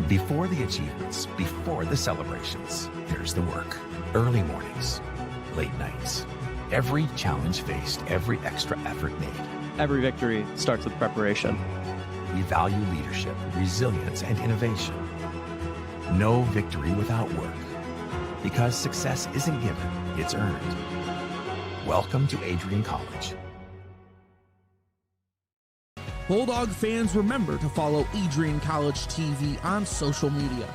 Before the achievements, before the celebrations, there's the work. Early mornings, late nights. Every challenge faced, every extra effort made. Every victory starts with preparation. We value leadership, resilience, and innovation. No victory without work. Because success isn't given, it's earned. Welcome to Adrian College. Bulldog fans, remember to follow Adrian College TV on social media.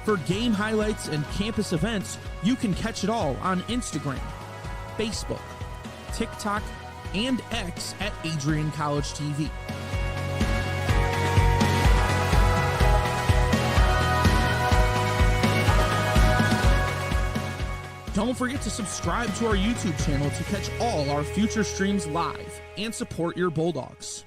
For game highlights and campus events, you can catch it all on Instagram, Facebook, TikTok, and X at Adrian College TV. Don't forget to subscribe to our YouTube channel to catch all our future streams live and support your Bulldogs.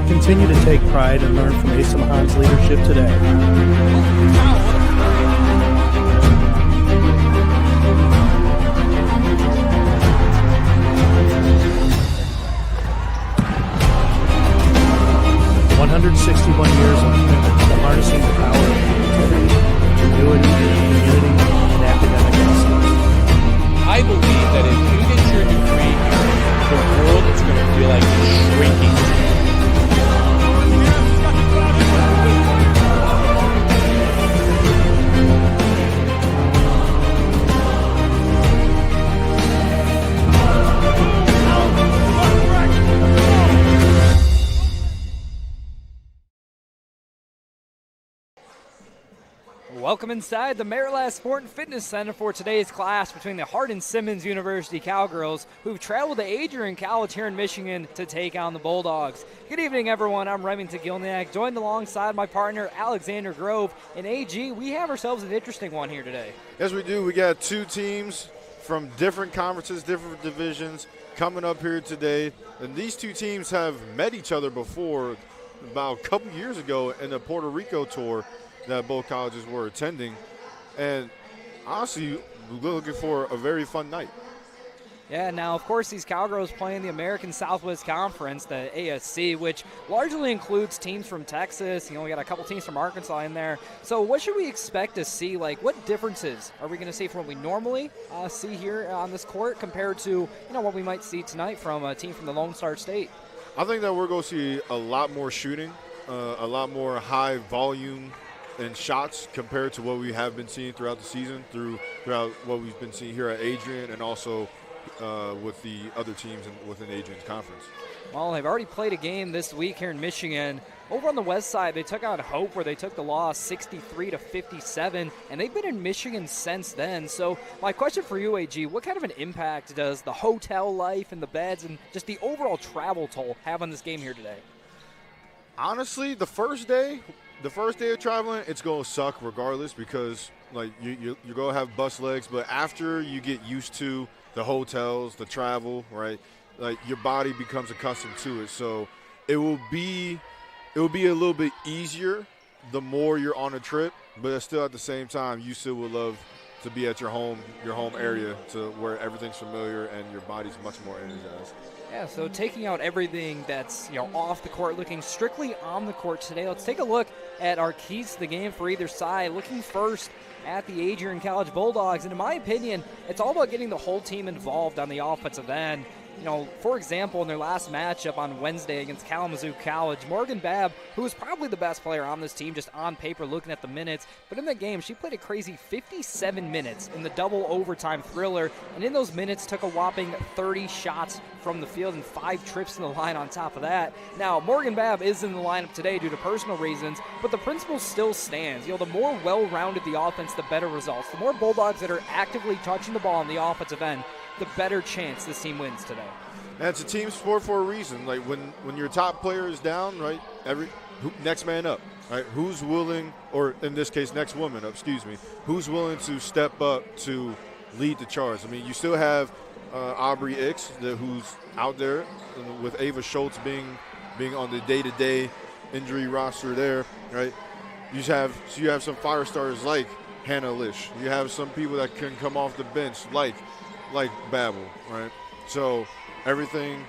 Continue to take pride and learn from Asa Mahan's leadership today. "161 years of commitment to harnessing the power of creativity, ingenuity, community, and academic excellence." I believe that if you get your degree here, the world is going to feel like it's shrinking. Welcome inside the Maryland Sport and Fitness Center for today's class between the Hardin-Simmons University Cowgirls, who've traveled to Adrian College here in Michigan to take on the Bulldogs. Good evening, everyone. I'm Remington Gilniak, joined alongside my partner, Alexander Grove. And AG, we have ourselves an interesting one here today. Yes, we do. We got two teams from different conferences, different divisions coming up here today. And these two teams have met each other before about a couple years ago in the Puerto Rico tour that both colleges were attending, and honestly, we're looking for a very fun night. Yeah, now, of course, these Cowgirls play in the American Southwest Conference, the ASC, which largely includes teams from Texas. You know, we got a couple teams from Arkansas in there. So what should we expect to see? Like, what differences are we going to see from what we normally see here on this court compared to, you know, what we might see tonight from a team from the Lone Star State? I think that we're going to see a lot more shooting, a lot more high volume and shots compared to what we have been seeing throughout the season, throughout what we've been seeing here at Adrian and also with the other teams within Adrian's conference. Well, they've already played a game this week here in Michigan. Over on the west side, they took on Hope, where they took the loss 63-57, and they've been in Michigan since then. So my question for you, AG, what kind of an impact does the hotel life and the beds and just the overall travel toll have on this game here today? Honestly, the first day of traveling, it's going to suck regardless because, like, you're going to have bus legs. But after you get used to the hotels, the travel, right, like, your body becomes accustomed to it. So it will be a little bit easier the more you're on a trip. But still at the same time, you still would love to be at your home area to where everything's familiar and your body's much more energized. Yeah, so taking out everything that's, you know, off the court, looking strictly on the court today, let's take a look at our keys to the game for either side. Looking first at the Adrian College Bulldogs, and in my opinion, it's all about getting the whole team involved on the offensive end. For example, in their last matchup on Wednesday against Kalamazoo College, Morgan Babb, who was probably the best player on this team just on paper looking at the minutes, but in that game she played a crazy 57 minutes in the double overtime thriller, and in those minutes took a whopping 30 shots from the field and 5 trips to the line on top of that. Now, Morgan Babb is in the lineup today due to personal reasons, but the principle still stands. The more well-rounded the offense, the better results. The more Bulldogs that are actively touching the ball on the offensive end, the better chance this team wins today. And it's a team sport for a reason. Like when your top player is down, right? Next man up, right? Who's willing, or in this case, next woman up, who's willing to step up to lead the charge? I mean, you still have Aubrey Ix, who's out there with Ava Schultz being on the day-to-day injury roster there, right? You have some fire starters like Hannah Lish. You have some people that can come off the bench like Babel, right? So everything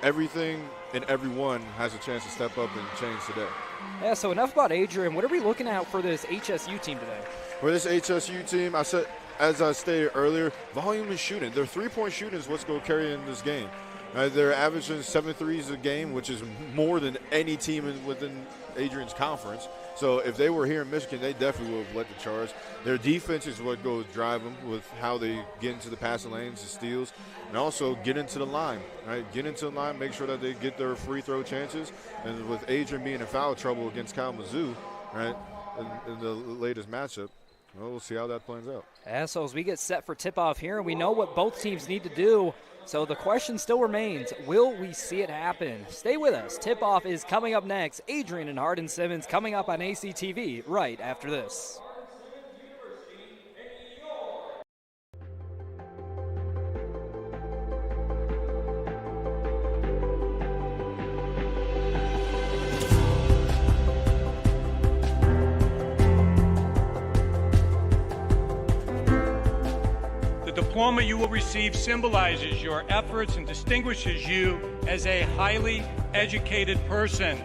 and everyone has a chance to step up and change today. Yeah, so enough about Adrian. What are we looking at for this HSU team today? For this HSU team, as I stated earlier, volume and shooting. Their three-point shooting is what's going to carry in this game. They're averaging 7 threes a game, which is more than any team within Adrian's conference. So if they were here in Michigan, they definitely would have led the charge. Their defense is what goes drive them with how they get into the passing lanes, the steals, and also get into the line, right? Get into the line, make sure that they get their free throw chances. And with Adrian being in foul trouble against Kalamazoo, right, in the latest matchup, well, we'll see how that plans out. Yeah, so as we get set for tip-off here, we know what both teams need to do. So the question still remains, will we see it happen? Stay with us. Tip-off is coming up next. Adrian and Hardin-Simmons coming up on ACTV right after this. The diploma you will receive symbolizes your efforts and distinguishes you as a highly educated person,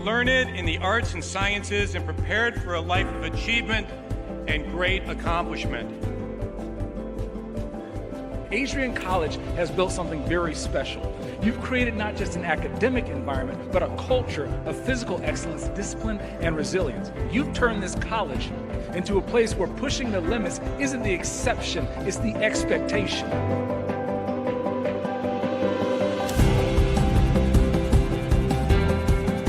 learned in the arts and sciences and prepared for a life of achievement and great accomplishment. Adrian College has built something very special. You've created not just an academic environment, but a culture of physical excellence, discipline, and resilience. You've turned this college into a place where pushing the limits isn't the exception, it's the expectation.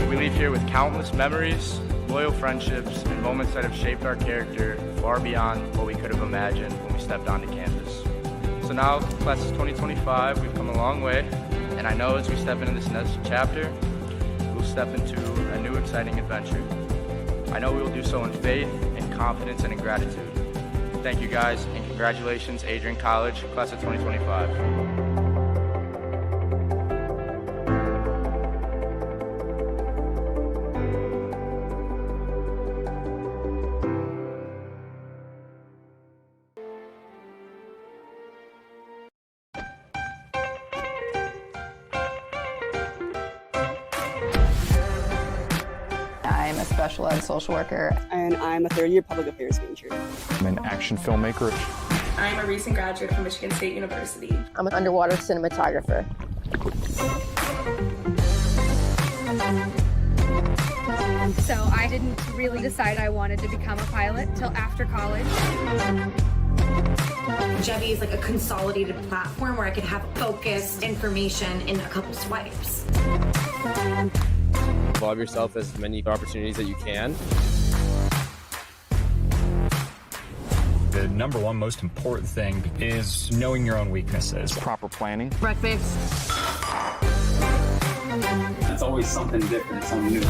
We leave here with countless memories, loyal friendships, and moments that have shaped our character far beyond what we could have imagined when we stepped onto campus. So now, class of 2025, we've come a long way, and I know as we step into this next chapter, we'll step into a new exciting adventure. I know we will do so in faith, in confidence, and in gratitude. Thank you guys, and congratulations, Adrian College, class of 2025. I'm a special ed social worker. And I'm a third-year public affairs major. I'm an action filmmaker. I'm a recent graduate from Michigan State University. I'm an underwater cinematographer. So I didn't really decide I wanted to become a pilot till after college. Jevi is like a consolidated platform where I could have focused information in a couple swipes. Involve yourself as many opportunities that you can. The number one most important thing is knowing your own weaknesses. Proper planning. Breakfast. It's always something different, something new.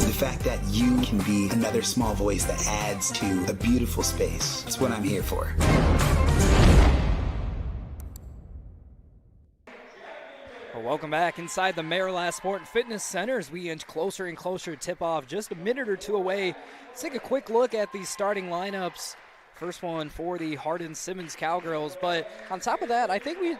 The fact that you can be another small voice that adds to a beautiful space. That's what I'm here for. Welcome back inside the Maryland Sport and Fitness Center as we inch closer and closer to tip-off, just a minute or two away. Let's take a quick look at these starting lineups. First one for the Hardin-Simmons Cowgirls, but on top of that, I think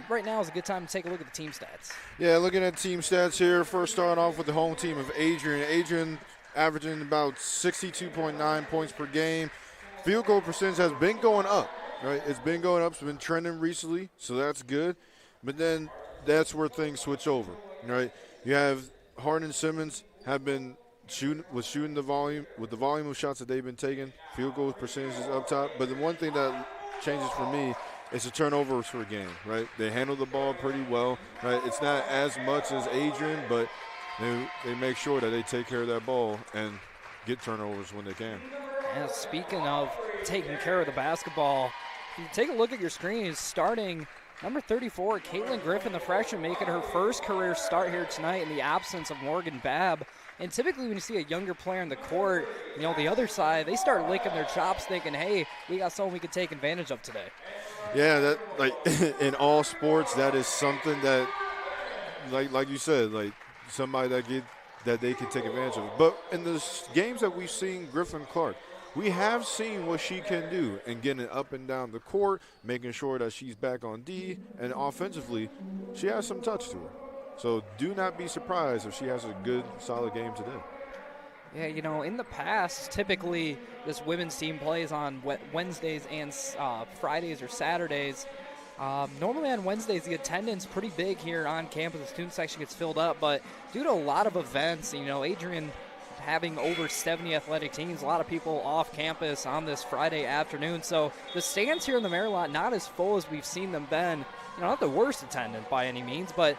right now is a good time to take a look at the team stats. Yeah, looking at team stats here, first starting off with the home team of Adrian. Adrian averaging about 62.9 points per game. Field goal percentage has been going up right? It's been going up. It's been trending recently, so that's good. But then that's where things switch over, right? You have Hardin-Simmons have been shooting the volume of shots that they've been taking. Field goal percentages up top. But the one thing that changes for me is the turnovers per game, right? They handle the ball pretty well, right? It's not as much as Adrian, but they make sure that they take care of that ball and get turnovers when they can. And speaking of taking care of the basketball, if you take a look at your screen, starting number 34, Caitlin Griffin, the freshman, making her first career start here tonight in the absence of Morgan Babb. And typically when you see a younger player in the court, the other side, they start licking their chops thinking, hey, we got someone we could take advantage of today. Yeah, that like in all sports, that is something that, like you said, like somebody that they can take advantage of. But in the games that we've seen Griffin Clark, we have seen what she can do and getting up and down the court, making sure that she's back on D, and offensively, she has some touch to her. So do not be surprised if she has a good, solid game today. Yeah, in the past, typically this women's team plays on Wednesdays and Fridays or Saturdays. Normally on Wednesdays, the attendance pretty big here on campus. The student section gets filled up, but due to a lot of events, Adrian having over 70 athletic teams, a lot of people off campus on this Friday afternoon. So the stands here in the Marriott, not as full as we've seen them been. Not the worst attendance by any means, but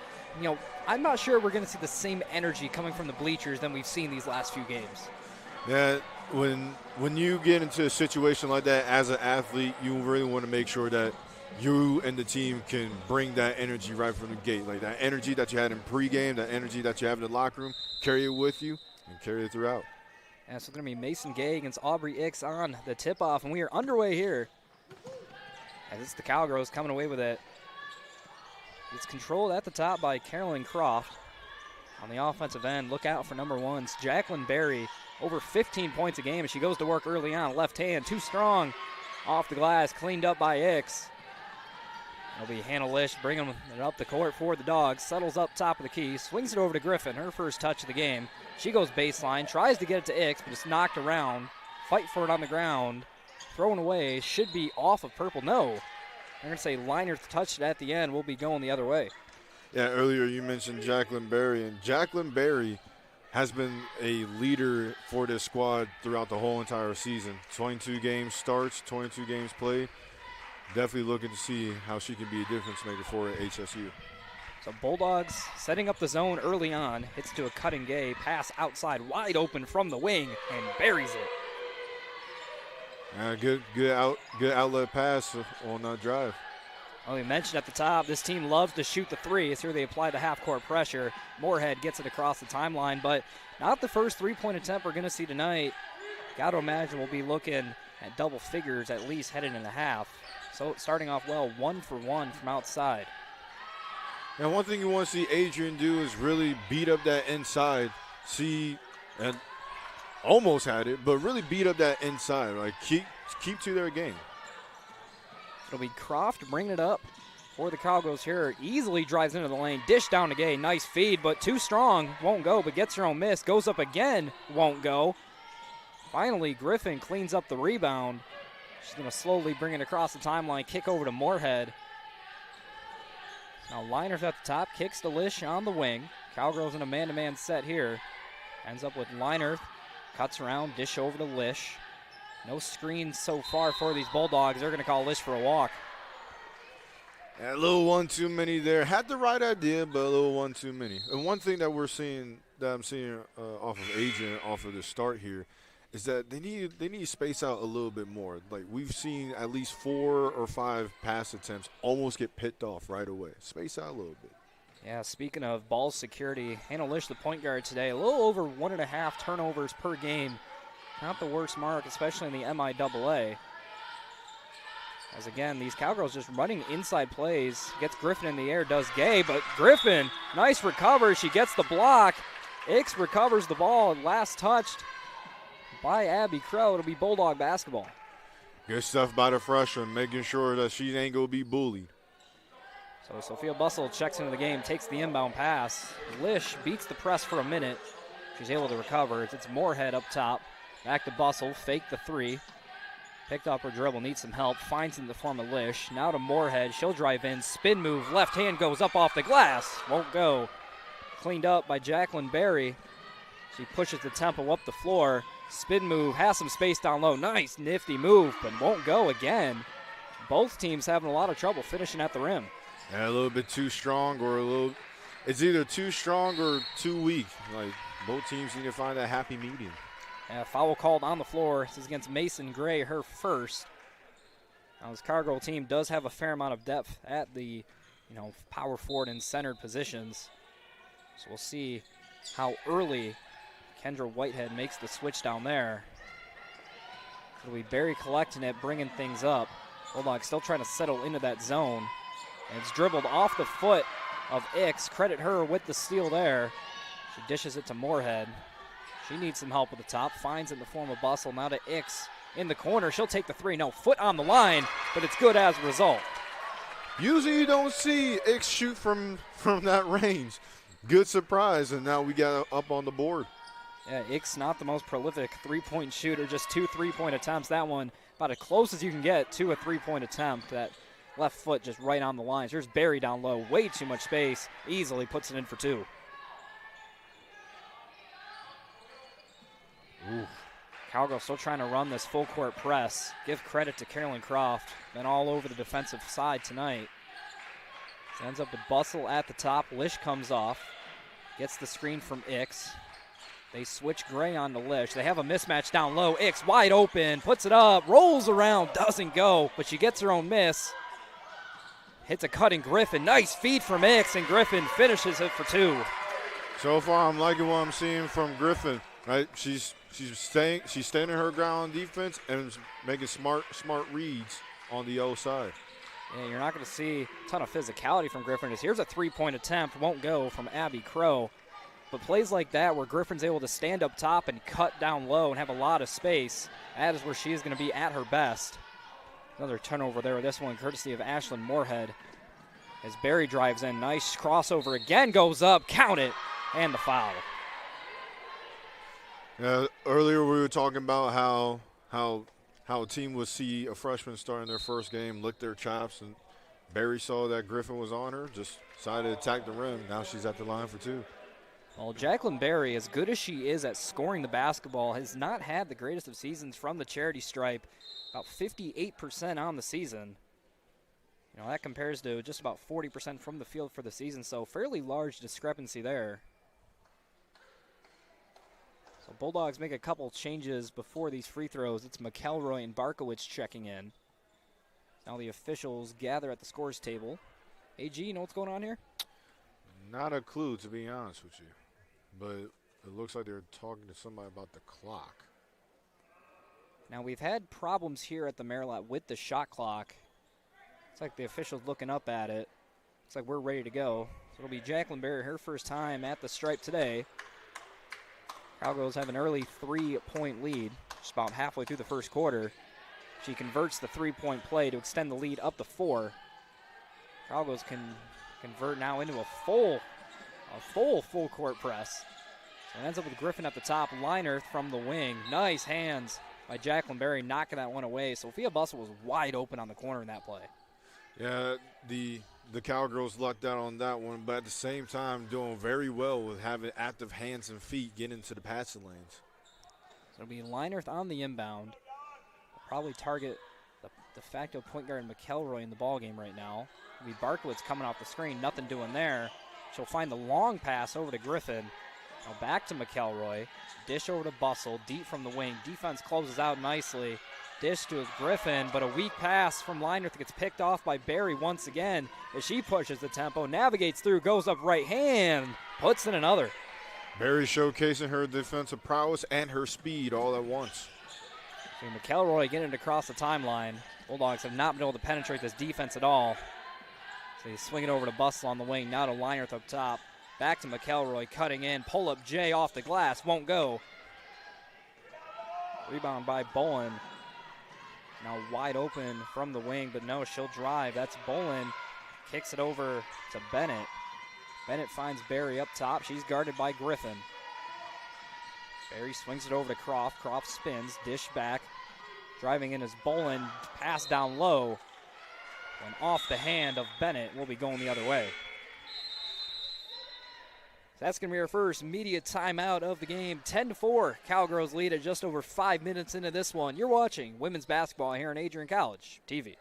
I'm not sure we're going to see the same energy coming from the bleachers than we've seen these last few games. Yeah, when you get into a situation like that as an athlete, you really want to make sure that you and the team can bring that energy right from the gate. Like that energy that you had in pregame, that energy that you have in the locker room, carry it with you and carry it throughout. And so it's going to be Mason Gay against Aubrey Ix on the tip-off, and we are underway here. As it's the Cowgirls coming away with it. It's controlled at the top by Carolyn Croft. On the offensive end, look out for number 1, Jacqueline Berry, over 15 points a game, and she goes to work early on. Left hand, too strong, off the glass, cleaned up by Ix. It'll be Hannah Lish bringing it up the court for the Dogs. Settles up top of the key, swings it over to Griffin, her first touch of the game. She goes baseline, tries to get it to Ix, but it's knocked around. Fight for it on the ground. Thrown away, should be off of purple. No. They're going to say Liner touched it at the end. We'll be going the other way. Yeah, earlier you mentioned Jacqueline Berry, and Jacqueline Berry has been a leader for this squad throughout the whole entire season. 22 games starts, 22 games played. Definitely looking to see how she can be a difference maker for HSU. So Bulldogs setting up the zone early on. Hits to a cutting Gay. Pass outside, wide open from the wing, and buries it. Good outlet pass on that drive. Well, we mentioned at the top, this team loves to shoot the three. It's here they apply the half-court pressure. Moorhead gets it across the timeline, but not the first three-point attempt we're going to see tonight. Got to imagine we'll be looking at double figures at least headed in the half. So starting off well, 1 for 1 from outside. Now, one thing you want to see Adrian do is really beat up that inside. And almost had it, but really beat up that inside. Like keep to their game. It'll be Croft bringing it up for the Cowgirls here. Easily drives into the lane. Dish down to Gay. Nice feed, but too strong. Won't go, but gets her own miss. Goes up again. Won't go. Finally, Griffin cleans up the rebound. She's going to slowly bring it across the timeline. Kick over to Moorhead. Now Liners at the top. Kicks to Lish on the wing. Cowgirls in a man-to-man set here. Ends up with Liner. Cuts around. Dish over to Lish. No screens so far for these Bulldogs. They're going to call Lish for a walk. Yeah, a little one too many there. Had the right idea, but a little one too many. And one thing that I'm seeing off of Adrian, off of the start here, is that they need to space out a little bit more. Like we've seen at least 4 or 5 pass attempts almost get picked off right away. Space out a little bit. Yeah, speaking of ball security, Hannah Lish, the point guard today, a little over 1.5 turnovers per game. Not the worst mark, especially in the MIAA. As again, these Cowgirls just running inside plays. Gets Griffin in the air, does Gay, but Griffin, nice recovery. She gets the block. Ix recovers the ball, last touched by Abby Crow. It'll be Bulldog basketball. Good stuff by the freshman, making sure that she ain't going to be bullied. So Sophia Bustle checks into the game, takes the inbound pass. Lish beats the press for a minute. She's able to recover. It's Moorhead up top. Back to Bustle, fake the three. Picked up her dribble, needs some help, finds it in the form of Lish. Now to Moorhead, she'll drive in, spin move, left hand goes up off the glass, won't go. Cleaned up by Jacqueline Berry. She pushes the tempo up the floor. Spin move, has some space down low. Nice, nifty move, but won't go again. Both teams having a lot of trouble finishing at the rim. Yeah, a little bit too strong it's either too strong or too weak. Like, both teams need to find that happy medium. Foul called on the floor. This is against Mason Gray, her first. Now, this Cowgirl team does have a fair amount of depth at the, power forward and centered positions. So we'll see how early Kendra Whitehead makes the switch down there. It'll be Barry collecting it, bringing things up. Bulldogs still trying to settle into that zone. And it's dribbled off the foot of Ix. Credit her with the steal there. She dishes it to Moorhead. She needs some help at the top. Finds it in the form of Bustle. Now to Ix in the corner. She'll take the three. No, foot on the line, but it's good as a result. Usually you don't see Ix shoot from that range. Good surprise, and now we got up on the board. Yeah, Ix not the most prolific three-point shooter, just 2 3-point attempts. That one about as close as you can get to a three-point attempt. That left foot just right on the lines. Here's Barry down low, way too much space. Easily puts it in for 2. Ooh. Cowgirl still trying to run this full court press. Give credit to Carolyn Croft. Been all over the defensive side tonight. Ends up with Bustle at the top. Lish comes off. Gets the screen from Ix. They switch Gray on to Lish. They have a mismatch down low. Ix wide open. Puts it up. Rolls around. Doesn't go. But she gets her own miss. Hits a cutting Griffin. Nice feed from Ix. And Griffin finishes it for 2. So far, I'm liking what I'm seeing from Griffin. Right? She's standing her ground on defense and making smart reads on the O side. Yeah, you're not going to see a ton of physicality from Griffin. Here's a three-point attempt, won't go, from Abby Crow. But plays like that where Griffin's able to stand up top and cut down low and have a lot of space, that is where she is going to be at her best. Another turnover there with this one, courtesy of Ashlyn Moorhead. As Barry drives in, nice crossover again, goes up, count it, and the foul. Yeah, earlier we were talking about how a team would see a freshman starting their first game, lick their chops, and Barry saw that Griffin was on her, just decided to attack the rim. Now she's at the line for 2. Well, Jacqueline Barry, as good as she is at scoring the basketball, has not had the greatest of seasons from the charity stripe, about 58% on the season. That compares to just about 40% from the field for the season, so fairly large discrepancy there. So Bulldogs make a couple changes before these free throws. It's McElroy and Barkowitz checking in. Now the officials gather at the scores table. AG, you know what's going on here? Not a clue, to be honest with you. But it looks like they're talking to somebody about the clock. Now we've had problems here at the Merillat with the shot clock. It's like the officials looking up at it. It's like we're ready to go. So it'll be Jacqueline Barry, her first time at the stripe today. Cowgirls have an early 3-point lead, just about halfway through the first quarter. She converts the 3-point play to extend the lead up to 4. Cowgirls can convert now into a full court press. So it ends up with Griffin at the top, Liner from the wing. Nice hands by Jacqueline Barry, knocking that one away. Sophia Bustle was wide open on the corner in that play. Yeah, the Cowgirls lucked out on that one, but at the same time doing very well with having active hands and feet getting into the passing lanes. So it'll be Linerth on the inbound. Probably target the de facto point guard McElroy in the ballgame right now. It'll be Barkowitz coming off the screen, nothing doing there. She'll find the long pass over to Griffin. Now back to McElroy. Dish over to Bustle, deep from the wing. Defense closes out nicely. Dish to Griffin, but a weak pass from Linerth gets picked off by Barry once again as she pushes the tempo, navigates through, goes up right hand, puts in another. Barry showcasing her defensive prowess and her speed all at once. So McElroy getting it across the timeline. Bulldogs have not been able to penetrate this defense at all. So they swing it over to Bustle on the wing, now to Linerth up top. Back to McElroy, cutting in, pull-up J off the glass, won't go. Rebound by Bolin. Now wide open from the wing, but no, she'll drive. That's Bolin. Kicks it over to Bennett. Bennett finds Barry up top. She's guarded by Griffin. Barry swings it over to Croft. Croft spins, dish back. Driving in is Bolin, pass down low. And off the hand of Bennett, will be going the other way. That's going to be our first media timeout of the game. 10-4, Cowgirls lead at just over 5 minutes into this one. You're watching women's basketball here on Adrian College TV.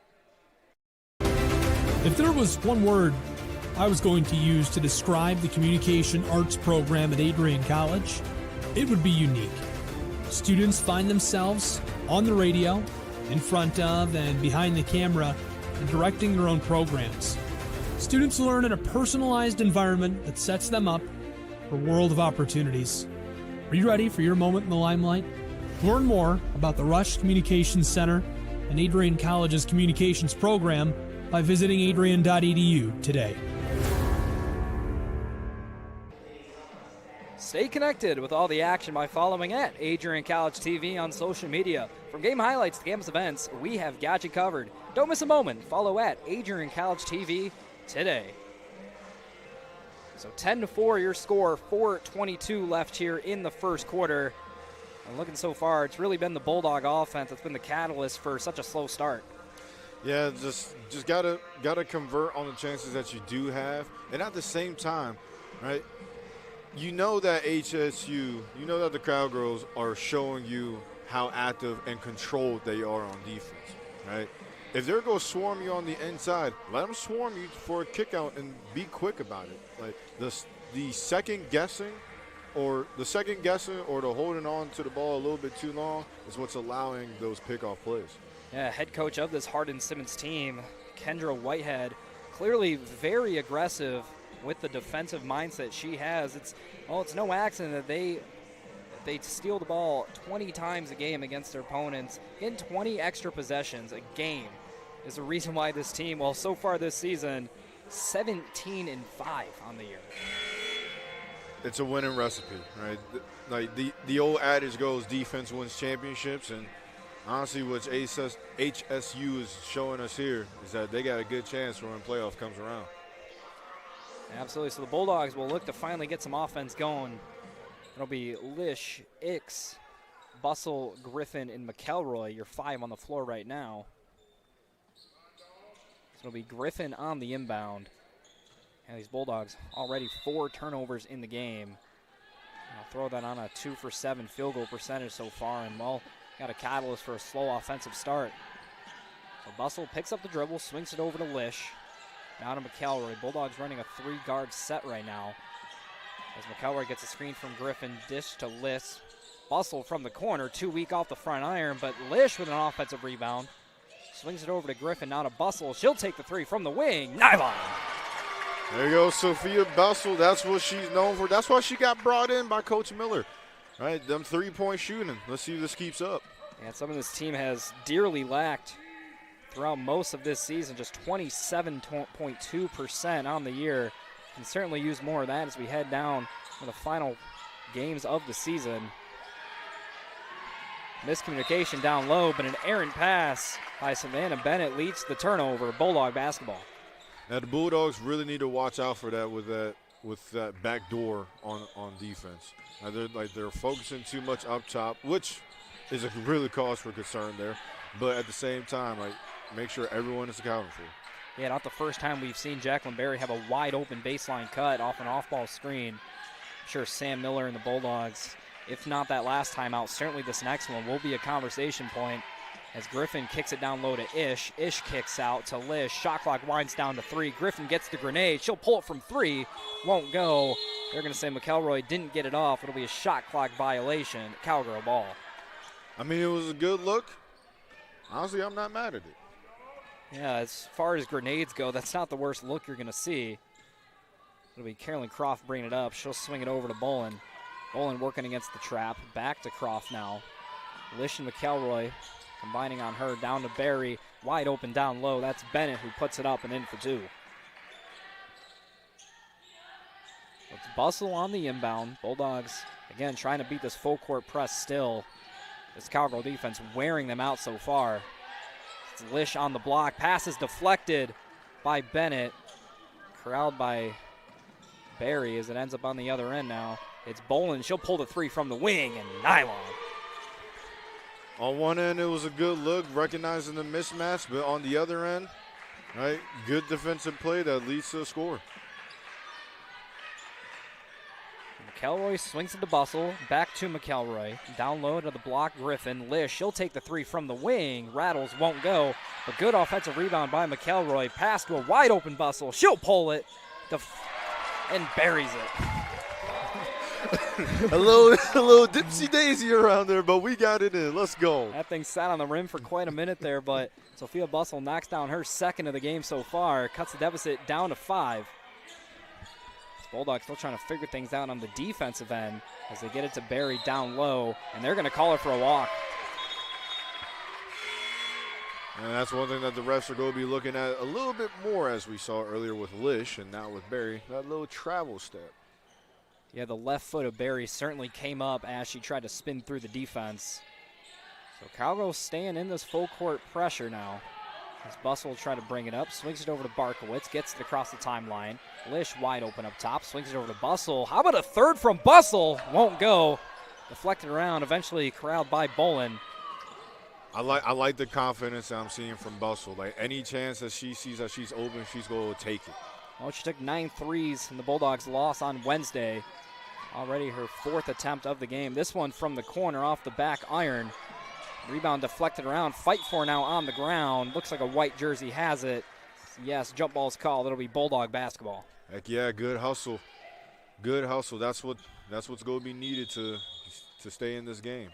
If there was one word I was going to use to describe the communication arts program at Adrian College, it would be unique. Students find themselves on the radio, in front of and behind the camera, and directing their own programs. Students learn in a personalized environment that sets them up for a world of opportunities. Are you ready for your moment in the limelight? Learn more about the Rush Communications Center and Adrian College's communications program by visiting adrian.edu today. Stay connected with all the action by following at Adrian College TV on social media. From game highlights to campus events, we have got you covered. Don't miss a moment. Follow at Adrian College TV today. So 10-4 your score, 4:22 left here in the first quarter. And looking so far, it's really been the Bulldog offense that's been the catalyst for such a slow start. Yeah, just gotta convert on the chances that you do have, and at the same time, right? You know that HSU, you know that the Cowgirls are showing you how active and controlled they are on defense, right? If they're going to swarm you on the inside, let them swarm you for a kick out and be quick about it. Like the second guessing or the holding on to the ball a little bit too long is what's allowing those pickoff plays. Yeah, head coach of this Hardin-Simmons team, Kendra Whitehead, clearly very aggressive with the defensive mindset she has. It's no accident that they steal the ball 20 times a game against their opponents. In 20 extra possessions a game is the reason why this team, well, so far this season, 17-5 on the year. It's a winning recipe, right? Like the old adage goes, defense wins championships, and honestly, what HSU is showing us here is that they got a good chance for when playoff comes around. Absolutely. So the Bulldogs will look to finally get some offense going. It'll be Lish, Ix, Bustle, Griffin, and McElroy, your 5 on the floor right now. So it'll be Griffin on the inbound. And these Bulldogs already 4 turnovers in the game. I'll throw that on a 2-for-7 field goal percentage so far, and well, got a catalyst for a slow offensive start. So Bustle picks up the dribble, swings it over to Lish. Now to McElroy. Bulldogs running a 3-guard set right now. As McElroy gets a screen from Griffin, dish to Lish. Bustle from the corner, too weak off the front iron, but Lish with an offensive rebound. Swings it over to Griffin, now to Bustle. She'll take the 3 from the wing. Nylon. There you go, Sophia Bustle. That's what she's known for. That's why she got brought in by Coach Miller. Right, them 3-point shooting. Let's see if this keeps up. And some of this team has dearly lacked throughout most of this season, just 27.2% on the year. Can certainly use more of that as we head down to the final games of the season. Miscommunication down low, but an errant pass by Savannah Bennett leads to the turnover. Bulldog basketball. Now the Bulldogs really need to watch out for that with that back door on defense. Now they're focusing too much up top, which is a really cause for concern there. But at the same time, make sure everyone is accounted for. Yeah, not the first time we've seen Jacqueline Berry have a wide open baseline cut off an off-ball screen. I'm sure Sam Miller and the Bulldogs, if not that last time out, certainly this next one will be a conversation point as Griffin kicks it down low to Ish. Ish kicks out to Lish. Shot clock winds down to 3. Griffin gets the grenade. She'll pull it from 3. Won't go. They're going to say McElroy didn't get it off. It'll be a shot clock violation. Cowgirl ball. I mean, it was a good look. Honestly, I'm not mad at it. Yeah, as far as grenades go, that's not the worst look you're going to see. It'll be Carolyn Croft bringing it up. She'll swing it over to Bolin. Bolin working against the trap. Back to Croft now. Lish and McElroy combining on her. Down to Berry. Wide open down low. That's Bennett who puts it up and in for 2. It's Bustle on the inbound. Bulldogs, again, trying to beat this full court press still. This Cowgirl defense wearing them out so far. It's Lish on the block. Pass is deflected by Bennett. Corralled by Berry as it ends up on the other end now. It's Bolin. She'll pull the 3 from the wing and nylon. On one end, it was a good look, recognizing the mismatch, but on the other end, right, good defensive play that leads to a score. McElroy swings it to Bustle, back to McElroy, down low to the block, Griffin. Lish, she'll take the three from the wing. Rattles won't go, but good offensive rebound by McElroy. Pass to a wide open Bustle. She'll pull it and buries it. a little dipsy daisy around there, but we got it in. Let's go. That thing sat on the rim for quite a minute there, but Sophia Bustle knocks down her second of the game so far, cuts the deficit down to 5. Bulldogs still trying to figure things out on the defensive end as they get it to Barry down low, and they're going to call her for a walk. And that's one thing that the refs are going to be looking at a little bit more, as we saw earlier with Lish and now with Barry, that little travel step. Yeah, the left foot of Barry certainly came up as she tried to spin through the defense. So Cowgirls staying in this full court pressure now. As Bustle will try to bring it up, swings it over to Barkowitz, gets it across the timeline. Lish wide open up top, swings it over to Bustle. How about a third from Bustle? Won't go. Deflected around, eventually corralled by Bolin. I like the confidence that I'm seeing from Bustle. Like, any chance that she sees that she's open, she's going to take it. Well, she took 9 threes in the Bulldogs' loss on Wednesday. Already her 4th attempt of the game. This one from the corner off the back iron. Rebound deflected around. Fight for now on the ground. Looks like a white jersey has it. Yes, jump ball's called. It'll be Bulldog basketball. Heck yeah, good hustle. Good hustle. That's what's going to be needed to stay in this game.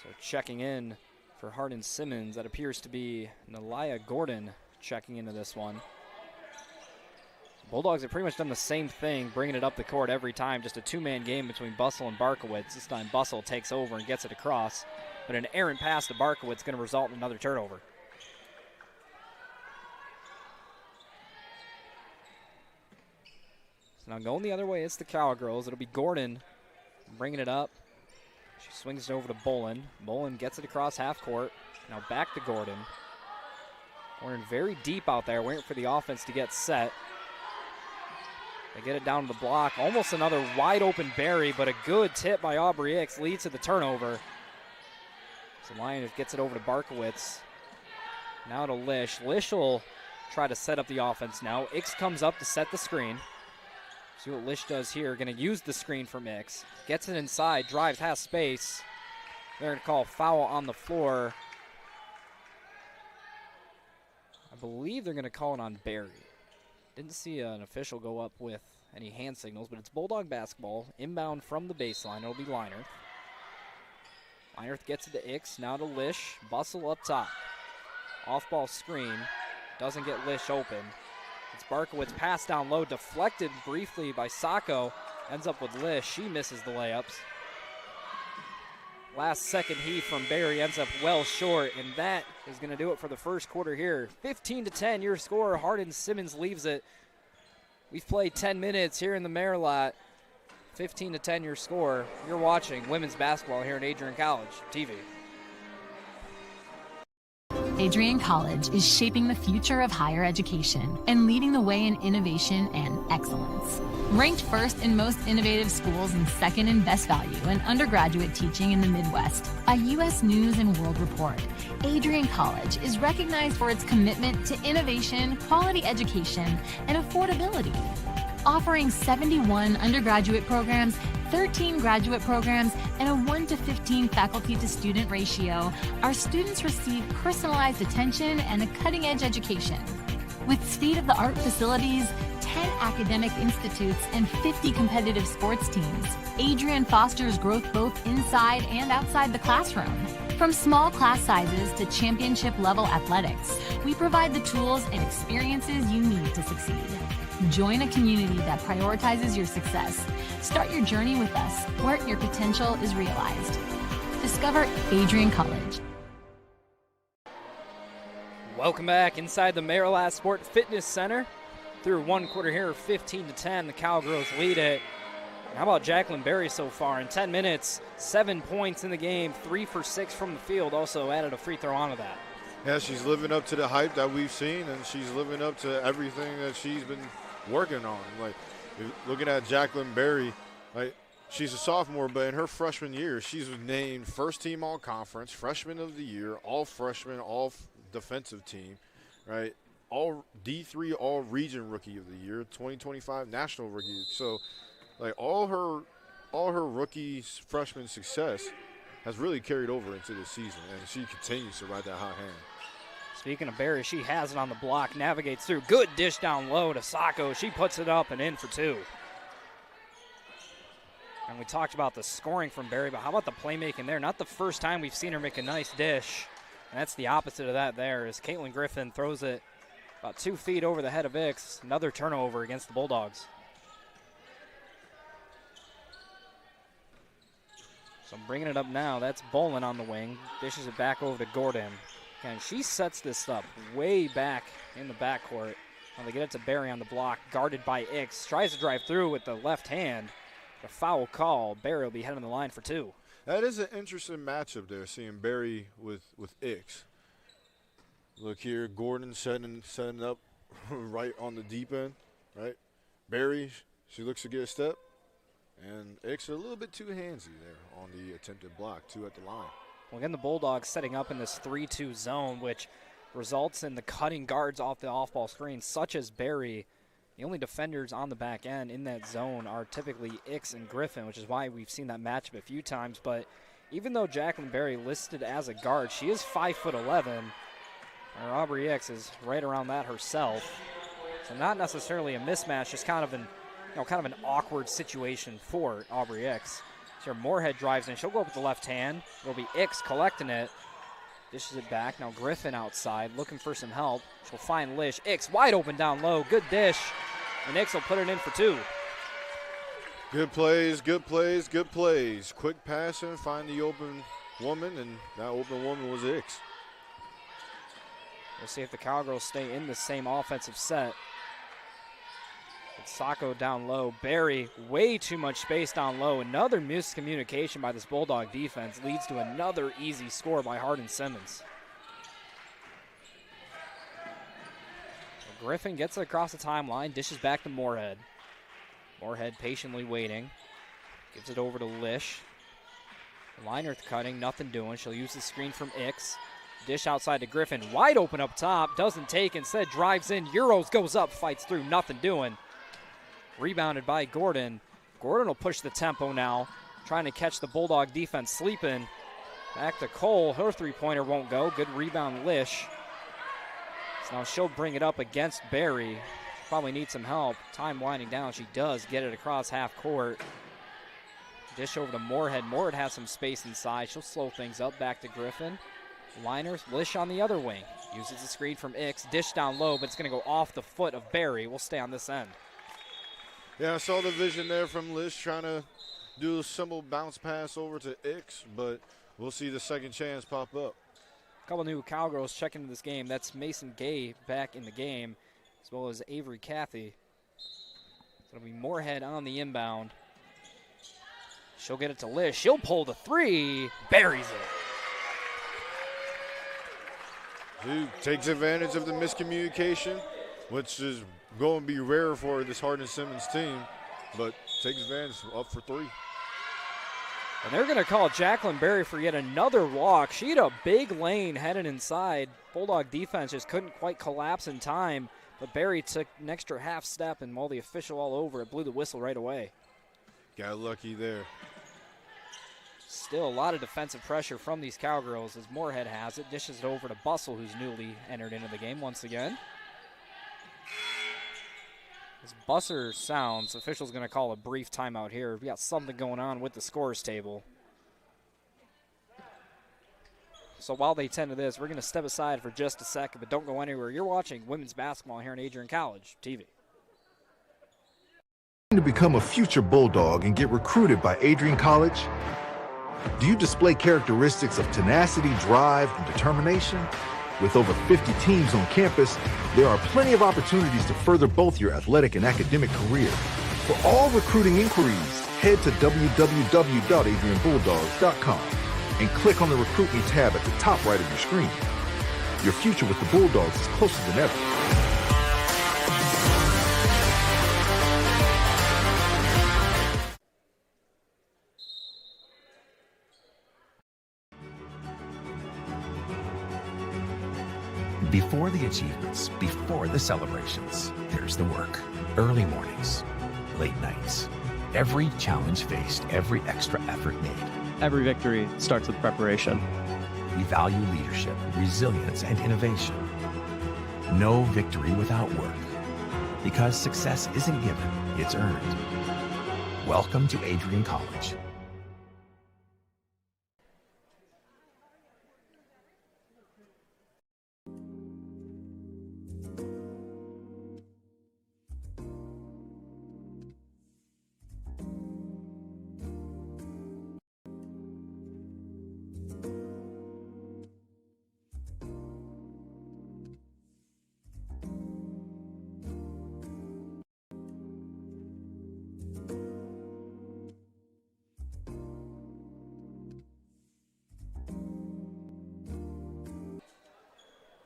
So checking in for Hardin-Simmons, that appears to be Nalia Gordon checking into this one. Bulldogs have pretty much done the same thing, bringing it up the court every time. Just a two-man game between Bustle and Barkowitz. This time Bustle takes over and gets it across. But an errant pass to Barkowitz is going to result in another turnover. So now going the other way, it's the Cowgirls. It'll be Gordon bringing it up. She swings it over to Bolin. Bolin gets it across half court. Now back to Gordon. Gordon very deep out there, waiting for the offense to get set. They get it down to the block. Almost another wide open Barry, but a good tip by Aubrey Ix leads to the turnover. So Lions gets it over to Barkowitz. Now to Lish. Lish will try to set up the offense now. Ix comes up to set the screen. See what Lish does here. Going to use the screen from Ix. Gets it inside, drives, has space. They're going to call foul on the floor. I believe they're going to call it on Barry. Didn't see an official go up with any hand signals, but it's Bulldog basketball. Inbound from the baseline. It'll be Leinerth. Leinerth gets it to Ix. Now to Lish. Bustle up top. Off-ball screen. Doesn't get Lish open. It's Barkowitz pass down low. Deflected briefly by Sacco. Ends up with Lish. She misses the layups. Last second heave from Barry ends up well short, and that is going to do it for the first quarter here. 15-10 your score. Hardin-Simmons leaves it. We've played 10 minutes here in the Marilot. 15-10 your score. You're watching women's basketball here at Adrian College TV. Adrian College is shaping the future of higher education and leading the way in innovation and excellence. Ranked first in most innovative schools and second in best value in undergraduate teaching in the Midwest by U.S. News and World Report, Adrian College is recognized for its commitment to innovation, quality education, and affordability. Offering 71 undergraduate programs, 13 graduate programs, and a 1-to-15 faculty-to-student ratio, our students receive personalized attention and a cutting-edge education. With state-of-the-art facilities, 10 academic institutes, and 50 competitive sports teams, Adrian fosters growth both inside and outside the classroom. From small class sizes to championship-level athletics, we provide the tools and experiences you need to succeed. Join a community that prioritizes your success. Start your journey with us, where your potential is realized. Discover Adrian College. Welcome back inside the Marilot Sport Fitness Center. Through one quarter here, 15-10, the Cowgirls lead it. And how about Jacqueline Berry so far? In 10 minutes, 7 points in the game, 3 for 6 from the field. Also added a free throw onto that. Yeah, she's living up to the hype that we've seen, and she's living up to everything that she's been working on. Like, looking at Jacqueline Berry, like, she's a sophomore, but in her freshman year, she's named first team all conference, freshman of the year, all freshman, all defensive team, right? All D3 all region rookie of the year, 2025 national rookie. So like all her rookie freshman success has really carried over into this season, and she continues to ride that hot hand. Speaking of Barry, she has it on the block, navigates through. Good dish down low to Sacco. She puts it up and in for two. And we talked about the scoring from Barry, but how about the playmaking there? Not the first time we've seen her make a nice dish. And that's the opposite of that there, as Caitlin Griffin throws it about 2 feet over the head of Ix. Another turnover against the Bulldogs. So I'm bringing it up now. That's Bolin on the wing. Dishes it back over to Gordon. And she sets this up way back in the backcourt. Now they get it to Barry on the block, guarded by Ix. Tries to drive through with the left hand. A foul call. Barry will be heading on the line for two. That is an interesting matchup there, seeing Barry with Ix. Look here, Gordon setting up right on the deep end, right? Barry, she looks to get a step, and Ix a little bit too handsy there on the attempted block, two at the line. Well, again, the Bulldogs setting up in this 3-2 zone, which results in the cutting guards off the off-ball screen, such as Barry. The only defenders on the back end in that zone are typically Ix and Griffin, which is why we've seen that matchup a few times. But even though Jacqueline Barry listed as a guard, she is 5'11". Or Aubrey Ix is right around that herself. So not necessarily a mismatch, just kind of an awkward situation for Aubrey Ix. So Moorhead drives in. She'll go up with the left hand. It'll be Ix collecting it. Dishes it back. Now Griffin outside looking for some help. She'll find Lish. Ix wide open down low. Good dish. And Ix will put it in for two. Good plays, good plays, good plays. Quick passing, find the open woman, and that open woman was Ix. We'll see if the Cowgirls stay in the same offensive set. Sacco down low. Barry, way too much space down low. Another miscommunication by this Bulldog defense leads to another easy score by Hardin-Simmons. Griffin gets it across the timeline, dishes back to Moorhead. Moorhead patiently waiting. Gives it over to Lish. Linerth cutting, nothing doing. She'll use the screen from Ix. Dish outside to Griffin. Wide open up top. Doesn't take, instead drives in. Euros goes up, fights through, nothing doing. Rebounded by Gordon. Gordon will push the tempo now, trying to catch the Bulldog defense sleeping. Back to Cole. Her three-pointer won't go. Good rebound, Lish. So now she'll bring it up against Barry. Probably needs some help. Time winding down. She does get it across half court. Dish over to Moorhead. Moorhead has some space inside. She'll slow things up. Back to Griffin. Liners. Lish on the other wing. Uses the screen from Ix. Dish down low, but it's going to go off the foot of Barry. We'll stay on this end. Yeah, I saw the vision there from Lish trying to do a simple bounce pass over to Ix, but we'll see the second chance pop up. A couple new Cowgirls checking into this game. That's Mason Gay back in the game, as well as Avery Cathy. It'll be Moorhead on the inbound. She'll get it to Lish. She'll pull the three. Buries it. She takes advantage of the miscommunication, which is going to be rare for this Hardin-Simmons team, but takes advantage, up for three. And they're going to call Jacqueline Barry for yet another walk. She had a big lane headed inside. Bulldog defense just couldn't quite collapse in time, but Barry took an extra half step, and while the official all over it, blew the whistle right away. Got lucky there. Still a lot of defensive pressure from these Cowgirls as Moorhead has it. Dishes it over to Bustle, who's newly entered into the game once again. As buzzer sounds, official's going to call a brief timeout here. We got something going on with the scores table. So while they tend to this, we're going to step aside for just a second, but don't go anywhere. You're watching women's basketball here on Adrian College TV. To become a future Bulldog and get recruited by Adrian College? Do you display characteristics of tenacity, drive, and determination? With over 50 teams on campus, there are plenty of opportunities to further both your athletic and academic career. For all recruiting inquiries, head to www.adrianbulldogs.com and click on the Recruit Me tab at the top right of your screen. Your future with the Bulldogs is closer than ever. Before the achievements, before the celebrations, there's the work. Early mornings, late nights. Every challenge faced, every extra effort made. Every victory starts with preparation. We value leadership, resilience, and innovation. No victory without work. Because success isn't given, it's earned. Welcome to Adrian College.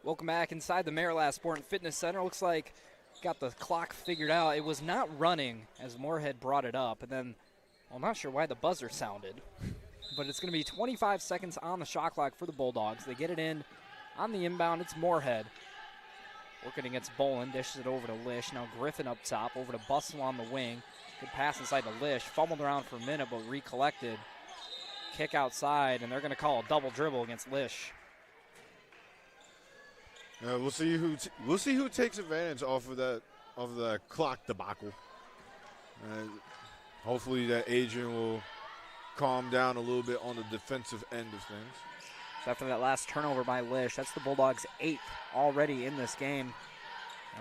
Welcome back inside the Marilat Sport and Fitness Center. Looks like got the clock figured out. It was not running as Moorhead brought it up. And then, well, I'm not sure why the buzzer sounded. But it's going to be 25 seconds on the shot clock for the Bulldogs. They get it in on the inbound. It's Moorhead. Working against Bolin. Dishes it over to Lish. Now Griffin up top. Over to Bustle on the wing. Good pass inside to Lish. Fumbled around for a minute, but recollected. Kick outside, and they're going to call a double dribble against Lish. We'll see who takes advantage off of that clock debacle. Hopefully that Adrian will calm down a little bit on the defensive end of things. So after that last turnover by Lish, that's the Bulldogs' 8th already in this game.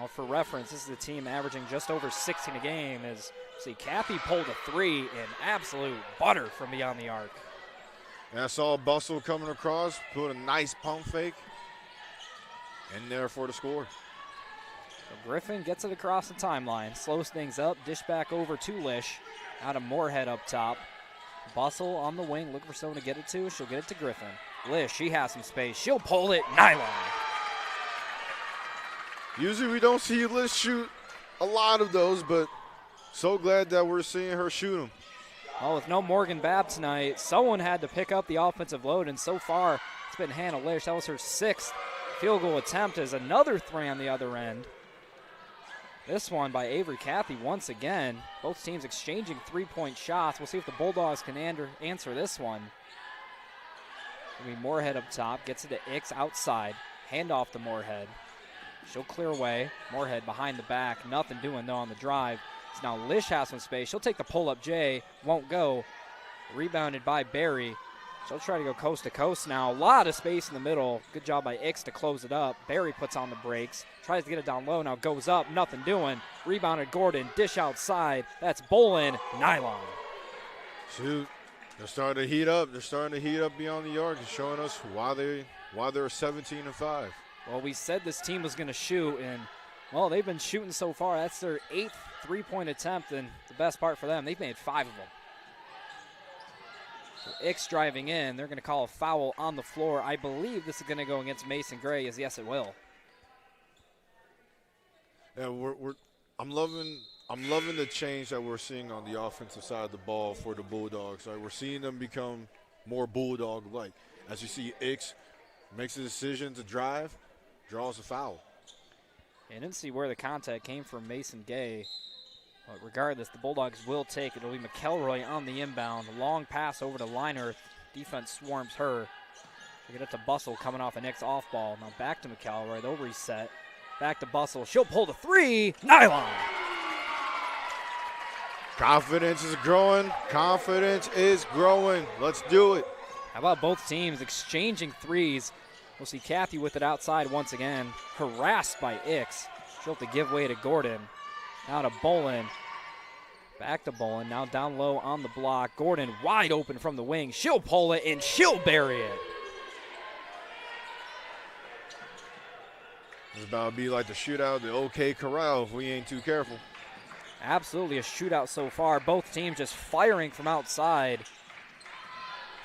Now for reference, this is a team averaging just over 16 a game. As see, Cappy pulled a 3 in absolute butter from beyond the arc. And I saw Bustle coming across, put a nice pump fake in there for the score. So Griffin gets it across the timeline, slows things up, dish back over to Lish. Out of Moorhead up top. Bustle on the wing, looking for someone to get it to. She'll get it to Griffin. Lish, she has some space. She'll pull it, nylon. Usually we don't see Lish shoot a lot of those, but so glad that we're seeing her shoot them. Well, with no Morgan Babb tonight, someone had to pick up the offensive load, and so far it's been Hannah Lish. That was her 6th field goal attempt, as another 3 on the other end. This one by Avery Cappy once again. Both teams exchanging 3-point shots. We'll see if the Bulldogs can answer this one. It'll be Moorhead up top, gets it to Ix outside. Handoff to Moorhead. She'll clear away. Moorhead behind the back. Nothing doing though on the drive. So now Lish has some space. She'll take the pull-up J. Won't go. Rebounded by Barry. She'll try to go coast to coast now. A lot of space in the middle. Good job by Ix to close it up. Barry puts on the brakes. Tries to get it down low. Now goes up. Nothing doing. Rebounded Gordon. Dish outside. That's Bolin. Nylon. Shoot. They're starting to heat up. They're starting to heat up beyond the arc and showing us why they're 17-5. Well, we said this team was going to shoot, and, well, they've been shooting so far. That's their 8th 3-point attempt, and the best part for them, they've made 5 of them. So Ix driving in. They're going to call a foul on the floor. I believe this is going to go against Mason Gray, as yes, it will. Yeah, I'm loving the change that we're seeing on the offensive side of the ball for the Bulldogs. We're seeing them become more Bulldog-like. As you see, Ix makes a decision to drive, draws a foul. I didn't see where the contact came from Mason Gay. But regardless, the Bulldogs will take it. It'll be McElroy on the inbound. Long pass over to Liner. Defense swarms her. They get up to Bustle coming off an Ix off ball. Now back to McElroy. They'll reset. Back to Bustle. She'll pull the 3. Nylon. Confidence is growing. Confidence is growing. Let's do it. How about both teams exchanging 3s? We'll see Kathy with it outside once again. Harassed by Ix. She'll have to give way to Gordon. Now to Bolin. Back to Bolin. Now down low on the block. Gordon wide open from the wing. She'll pull it and she'll bury it. It's about to be like the shootout, the OK Corral if we ain't too careful. Absolutely a shootout so far. Both teams just firing from outside.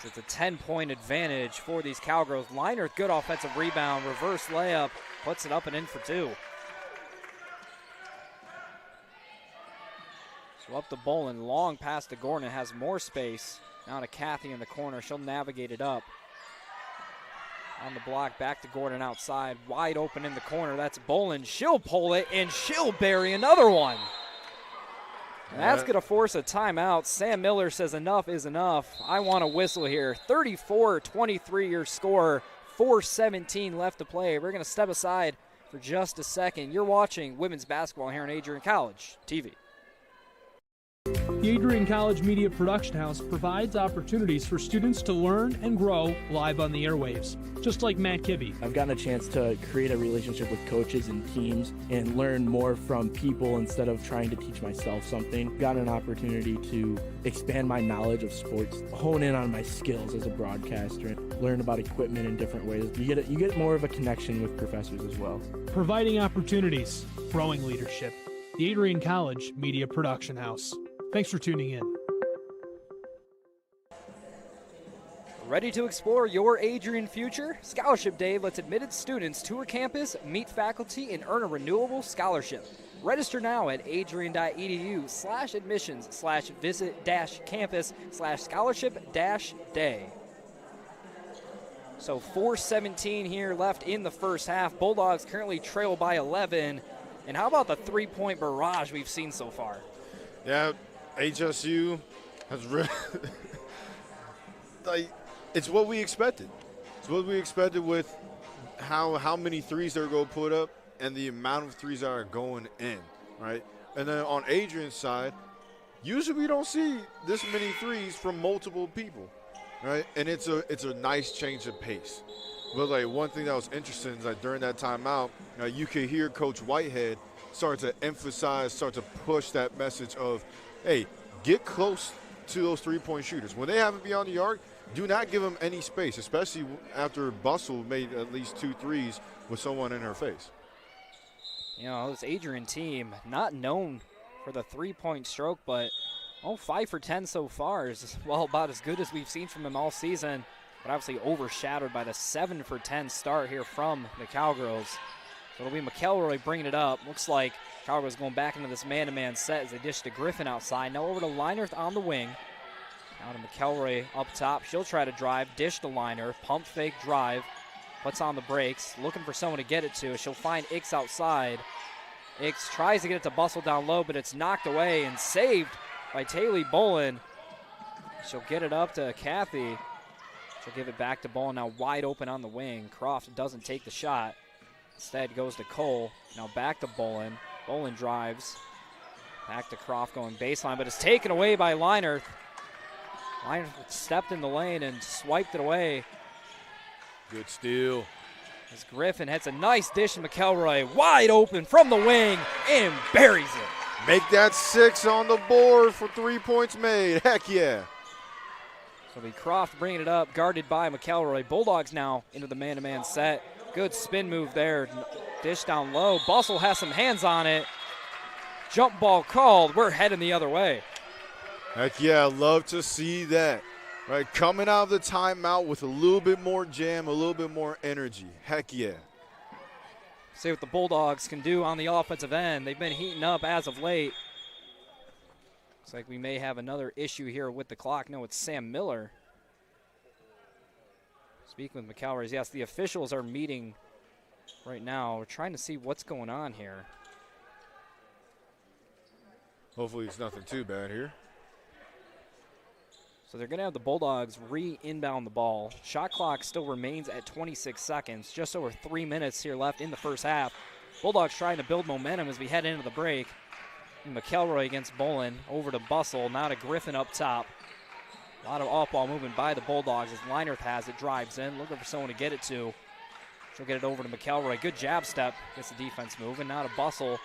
So it's a 10-point advantage for these Cowgirls. Liner, good offensive rebound. Reverse layup. Puts it up and in for 2. So up to Bolin. Long pass to Gordon. Has more space. Now to Kathy in the corner. She'll navigate it up. On the block, back to Gordon outside, wide open in the corner. That's Bolin. She'll pull it, and she'll bury another one. That's going to force a timeout. Sam Miller says enough is enough. I want a whistle here. 34-23 your score, 4:17 left to play. We're going to step aside for just a second. You're watching women's basketball here on Adrian College TV. The Adrian College Media Production House provides opportunities for students to learn and grow live on the airwaves, just like Matt Kibbe. I've gotten a chance to create a relationship with coaches and teams and learn more from people instead of trying to teach myself something. Gotten an opportunity to expand my knowledge of sports, hone in on my skills as a broadcaster, and learn about equipment in different ways. You get more of a connection with professors as well. Providing opportunities, growing leadership. The Adrian College Media Production House. Thanks for tuning in. Ready to explore your Adrian future? Scholarship Day lets admitted students tour campus, meet faculty, and earn a renewable scholarship. Register now at adrian.edu/admissions/visit-campus/scholarship-day. So 4:17 here left in the first half. Bulldogs currently trail by 11. And how about the three-point barrage we've seen so far? Yeah, HSU has really it's what we expected. It's what we expected with how many threes they're going to put up and the amount of threes that are going in, right? And then on Adrian's side, usually we don't see this many threes from multiple people, right? And it's a nice change of pace. But like one thing that was interesting is that during that timeout, you could hear Coach Whitehead start to emphasize, start to push that message of, hey, get close to those three-point shooters. When they have it beyond the arc, do not give them any space, especially after Bustle made at least 2 threes with someone in her face. You know, this Adrian team, not known for the three-point stroke, but 5 for 10 so far is, well, about as good as we've seen from them all season, but obviously overshadowed by the 7 for 10 start here from the Cowgirls. So it'll be McElroy bringing it up. Looks like Cowgirls going back into this man-to-man set as they dish to Griffin outside. Now over to Leinerth on the wing. Now to McElroy up top. She'll try to drive, dish to Liner, pump fake drive, puts on the brakes, looking for someone to get it to. She'll find Ix outside. Ix tries to get it to Bustle down low, but it's knocked away and saved by Taylor Bolin. She'll get it up to Kathy. She'll give it back to Bolin, now wide open on the wing. Croft doesn't take the shot. Instead goes to Cole. Now back to Bolin. Bolin drives. Back to Croft going baseline, but it's taken away by Leinerth. Leinerth stepped in the lane and swiped it away. Good steal. As Griffin hits a nice dish to McElroy. Wide open from the wing and buries it. Make that 6 on the board for 3 points made. Heck yeah. So it'll be Croft bringing it up, guarded by McElroy. Bulldogs now into the man-to-man set. Good spin move there. Dish down low. Bustle has some hands on it. Jump ball called. We're heading the other way. Heck yeah, love to see that. Right, coming out of the timeout with a little bit more jam, a little bit more energy. Heck yeah. See what the Bulldogs can do on the offensive end. They've been heating up as of late. Looks like we may have another issue here with the clock. No, it's Sam Miller. Speaking with McElroy, yes, the officials are meeting right now. We're trying to see what's going on here. Hopefully it's nothing too bad here. So they're going to have the Bulldogs re-inbound the ball. Shot clock still remains at 26 seconds. Just over 3 minutes here left in the first half. Bulldogs trying to build momentum as we head into the break. And McElroy against Bolin. Over to Bustle. Now to Griffin up top. A lot of off-ball movement by the Bulldogs as Leinerth has it. Drives in. Looking for someone to get it to. She'll get it over to McElroy. Good jab step. Gets the defense moving. Now to Bustle.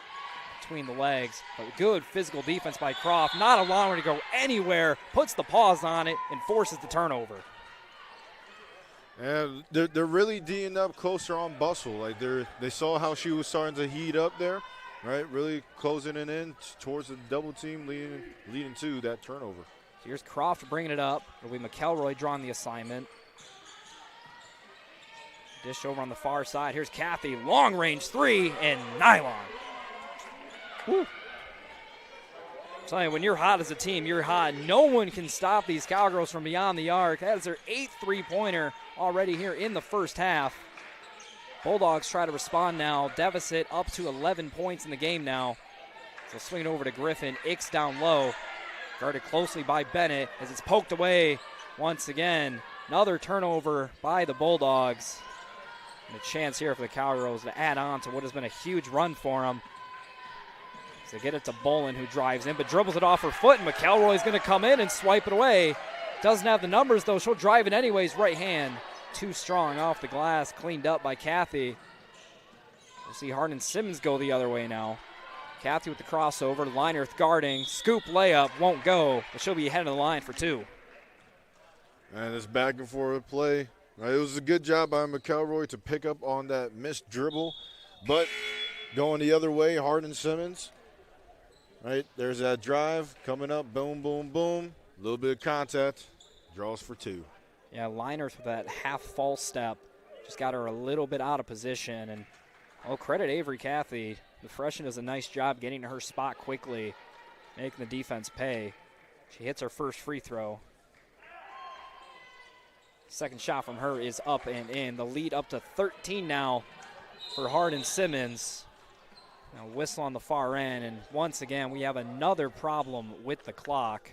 Between the legs, but good physical defense by Croft. Not allowing her to go anywhere. Puts the pause on it and forces the turnover. And they're really D'ing up closer on Bustle. Like they saw how she was starting to heat up there, right? Really closing it in towards the double team, leading to that turnover. So here's Croft bringing it up. It'll be McElroy drawing the assignment. Dish over on the far side. Here's Kathy, long range 3 and nylon. Woo. telling you, when you're hot as a team, you're hot. No one can stop these Cowgirls from beyond the arc. That is their 8th three-pointer already here in the first half. Bulldogs try to respond now. Deficit up to 11 points in the game now. So swing it over to Griffin. Icks down low. Guarded closely by Bennett as it's poked away once again. Another turnover by the Bulldogs. And a chance here for the Cowgirls to add on to what has been a huge run for them. So they get it to Bolin, who drives in, but dribbles it off her foot, and McElroy's going to come in and swipe it away. Doesn't have the numbers, though. She'll drive it anyways, right hand. Too strong off the glass, cleaned up by Kathy. We'll see Hardin-Simmons go the other way now. Kathy with the crossover, Leinerth guarding, scoop layup, won't go, but she'll be ahead of the line for 2. And this back and forth play. Right, it was a good job by McElroy to pick up on that missed dribble, but going the other way, Hardin-Simmons. Right, there's that drive coming up, boom, boom, boom. A little bit of contact, draws for 2. Yeah, Leinerth with that half false step just got her a little bit out of position. And credit Avery Cathy. The freshman does a nice job getting to her spot quickly, making the defense pay. She hits her first free throw. Second shot from her is up and in. The lead up to 13 now for Hardin-Simmons. Now whistle on the far end, and once again we have another problem with the clock.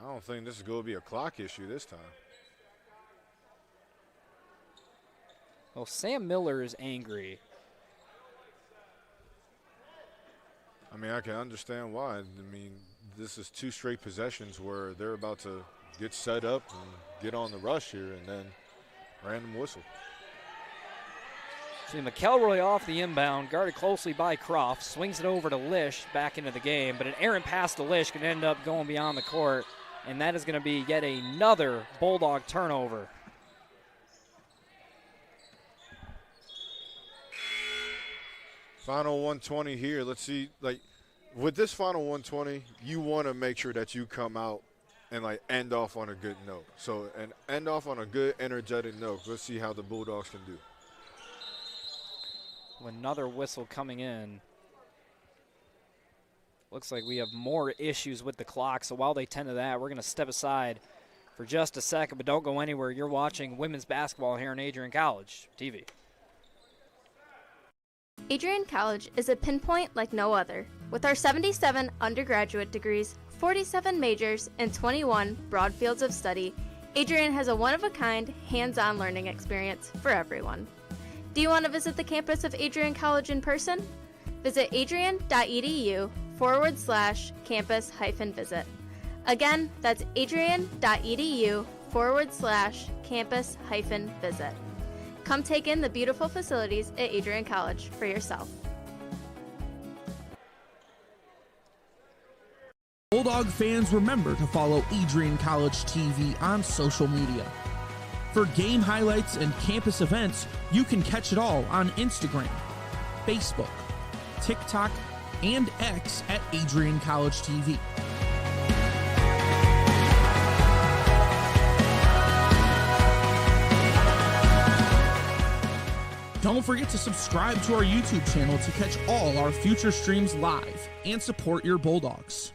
I don't think this is going to be a clock issue this time. Well, Sam Miller is angry. I mean, I can understand why. I mean, this is 2 straight possessions where they're about to get set up and get on the rush here, and then random whistle. See McElroy off the inbound, guarded closely by Croft, swings it over to Lish back into the game, but an errant pass to Lish could end up going beyond the court, and that is going to be yet another Bulldog turnover. Final 120 here. Let's see, like, with this final 120, you want to make sure that you come out and, like, end off on a good note. So, and end off on a good, energetic note. Let's see how the Bulldogs can do. Another whistle coming in. Looks like we have more issues with the clock, so while they tend to that, we're going to step aside for just a second, but don't go anywhere. You're watching women's basketball here on Adrian College TV. Adrian College is a pinpoint like no other. With our 77 undergraduate degrees, 47 majors, and 21 broad fields of study, Adrian has a one-of-a-kind, hands-on learning experience for everyone. Do you want to visit the campus of Adrian College in person? Visit adrian.edu/campus-visit. Again, that's adrian.edu/campus-visit. Come take in the beautiful facilities at Adrian College for yourself. Bulldog fans, remember to follow Adrian College TV on social media. For game highlights and campus events, you can catch it all on Instagram, Facebook, TikTok, and X at Adrian College TV. Don't forget to subscribe to our YouTube channel to catch all our future streams live and support your Bulldogs.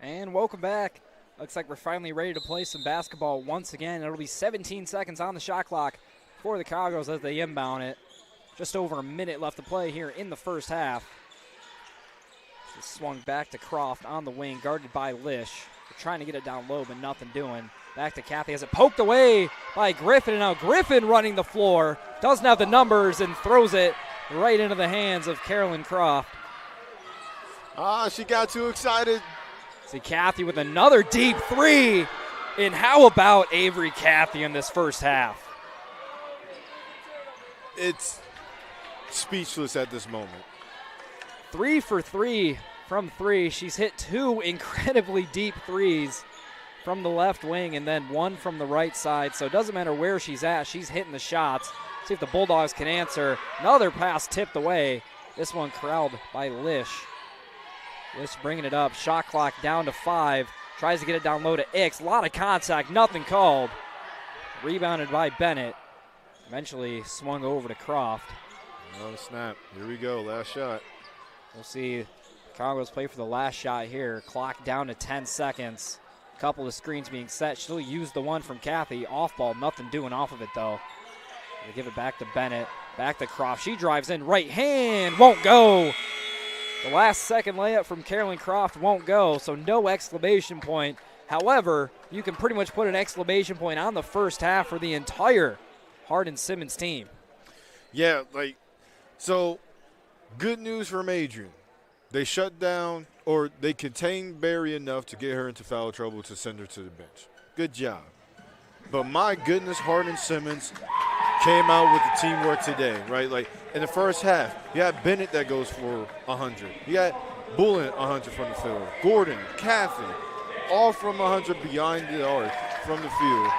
And welcome back. Looks like we're finally ready to play some basketball once again. It'll be 17 seconds on the shot clock for the Cowgirls as they inbound it. Just over a minute left to play here in the first half. It's swung back to Croft on the wing, guarded by Lish. They're trying to get it down low, but nothing doing. Back to Kathy, has it poked away by Griffin, and now Griffin running the floor. Doesn't have the numbers and throws it right into the hands of Carolyn Croft. She got too excited. See Kathy with another deep three. And how about Avery Kathy in this first half? It's speechless at this moment. 3 for 3 from three. She's hit 2 incredibly deep threes from the left wing and then 1 from the right side. So it doesn't matter where she's at. She's hitting the shots. See if the Bulldogs can answer. Another pass tipped away. This one corralled by Lish. Lish bringing it up. Shot clock down to 5. Tries to get it down low to Ix. A lot of contact. Nothing called. Rebounded by Bennett. Eventually swung over to Croft. Oh, snap. Here we go. Last shot. We'll see Cowgirls play for the last shot here. Clock down to 10 seconds. Couple of screens being set. She'll use the one from Kathy. Off ball. Nothing doing off of it, though. They give it back to Bennett. Back to Croft. She drives in. Right hand. Won't go. The last second layup from Carolyn Croft won't go, so no exclamation point. However, you can pretty much put an exclamation point on the first half for the entire Hardin-Simmons team. Yeah, so good news from Adrian. They shut down, or they contained Barry enough to get her into foul trouble to send her to the bench. Good job. But my goodness, Hardin-Simmons came out with the teamwork today, right? In the first half, you got Bennett that goes for 100. You got Bullen 100 from the field. Gordon, Kathy, all from 100 behind the arc from the field.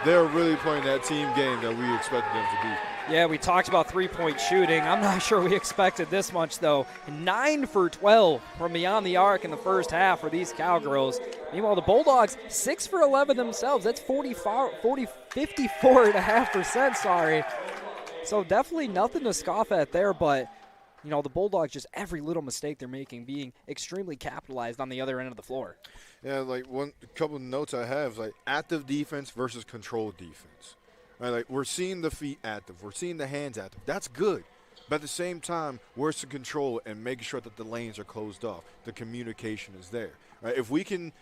They're really playing that team game that we expected them to be. Yeah, we talked about three-point shooting. I'm not sure we expected this much, though. 9 for 12 from beyond the arc in the first half for these Cowgirls. Meanwhile, the Bulldogs, 6 for 11 themselves. That's 54.5%, sorry. So definitely nothing to scoff at there, but, the Bulldogs, just every little mistake they're making being extremely capitalized on the other end of the floor. Yeah, a couple of notes I have, active defense versus controlled defense. Right, we're seeing the feet active. We're seeing the hands active. That's good. But at the same time, where's the control and making sure that the lanes are closed off? The communication is there. Right? If we can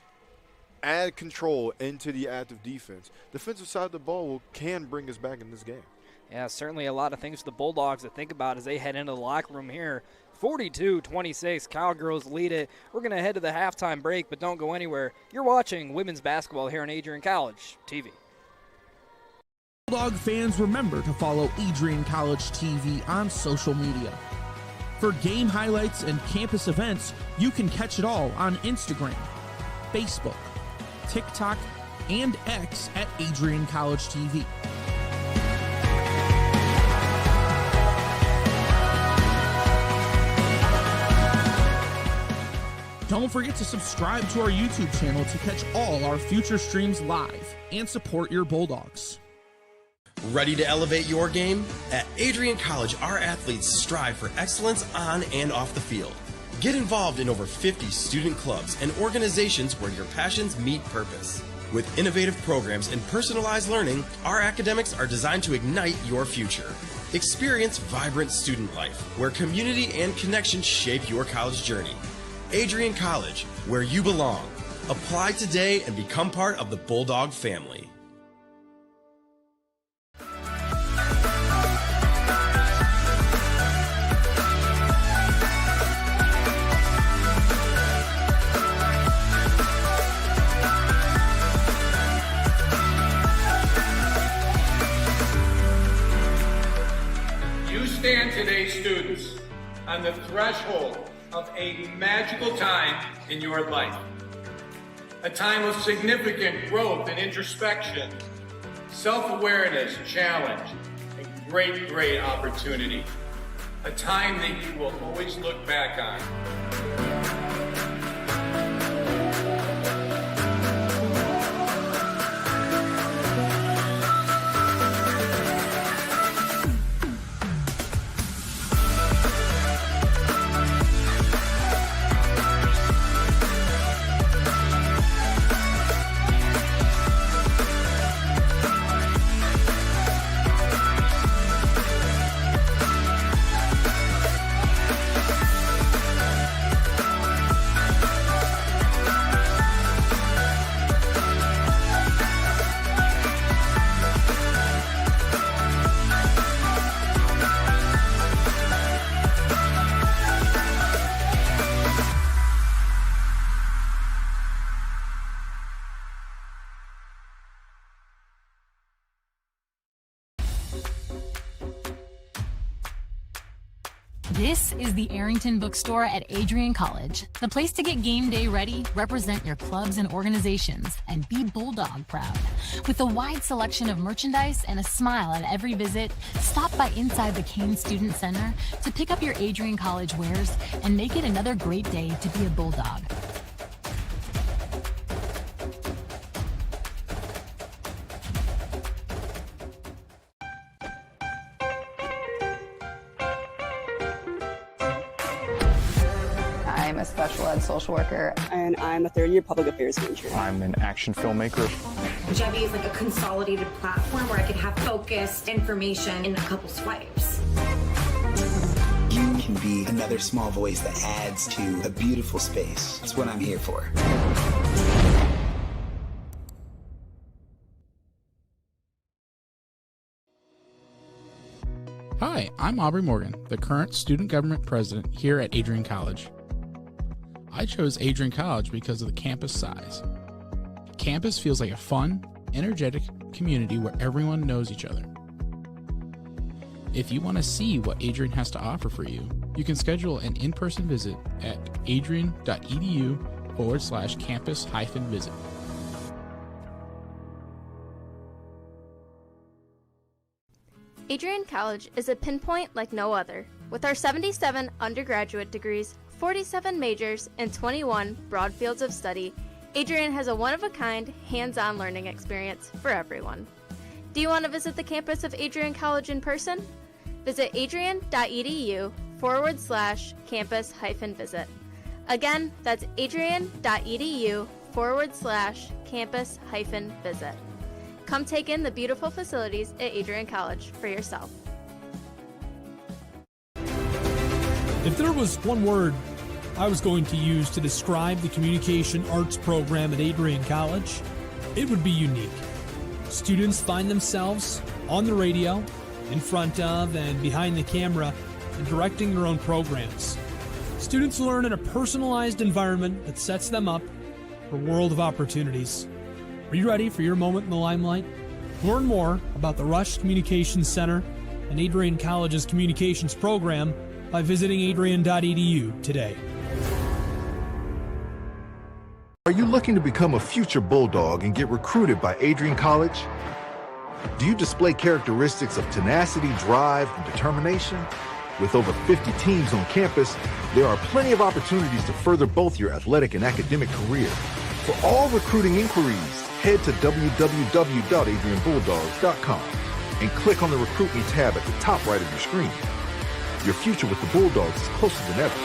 add control into the active defense, defensive side of the ball can bring us back in this game. Yeah, certainly a lot of things for the Bulldogs to think about as they head into the locker room here. 42-26, Cowgirls lead it. We're going to head to the halftime break, but don't go anywhere. You're watching women's basketball here on Adrian College TV. Bulldog fans, remember to follow Adrian College TV on social media. For game highlights and campus events, you can catch it all on Instagram, Facebook, TikTok, and X at Adrian College TV. Don't forget to subscribe to our YouTube channel to catch all our future streams live and support your Bulldogs. Ready to elevate your game? At Adrian College, our athletes strive for excellence on and off the field. Get involved in over 50 student clubs and organizations where your passions meet purpose. With innovative programs and personalized learning, our academics are designed to ignite your future. Experience vibrant student life, where community and connection shape your college journey. Adrian College, where you belong. Apply today and become part of the Bulldog family. You stand today, students, on the threshold of a magical time in your life. A time of significant growth and introspection, self-awareness, challenge, and great opportunity. A time that you will always look back on. This is the Arrington Bookstore at Adrian College, the place to get game day ready, represent your clubs and organizations, and be Bulldog proud. With a wide selection of merchandise and a smile at every visit, stop by inside the Kane Student Center to pick up your Adrian College wares and make it another great day to be a Bulldog. I'm a special ed social worker. And I'm a third-year public affairs major. I'm an action filmmaker. Jevi is like a consolidated platform where I could have focused information in a couple swipes. You can be another small voice that adds to a beautiful space. That's what I'm here for. Hi, I'm Aubrey Morgan, the current student government president here at Adrian College. I chose Adrian College because of the campus size. Campus feels like a fun, energetic community where everyone knows each other. If you want to see what Adrian has to offer for you, you can schedule an in-person visit at adrian.edu/campus-visit. Adrian College is a pinpoint like no other. With our 77 undergraduate degrees, 47 majors, and 21 broad fields of study, Adrian has a one-of-a-kind, hands-on learning experience for everyone. Do you want to visit the campus of Adrian College in person? Visit adrian.edu/campus-visit. Again, that's adrian.edu/campus-visit. Come take in the beautiful facilities at Adrian College for yourself. If there was one word I was going to use to describe the communication arts program at Adrian College, it would be unique. Students find themselves on the radio, in front of and behind the camera, and directing their own programs. Students learn in a personalized environment that sets them up for a world of opportunities. Are you ready for your moment in the limelight? Learn more about the Rush Communications Center and Adrian College's communications program by visiting adrian.edu today. Are you looking to become a future Bulldog and get recruited by Adrian College? Do you display characteristics of tenacity, drive, and determination? With over 50 teams on campus, there are plenty of opportunities to further both your athletic and academic career. For all recruiting inquiries, head to www.adrianbulldogs.com and click on the Recruit Me tab at the top right of your screen. Your future with the Bulldogs is closer than ever.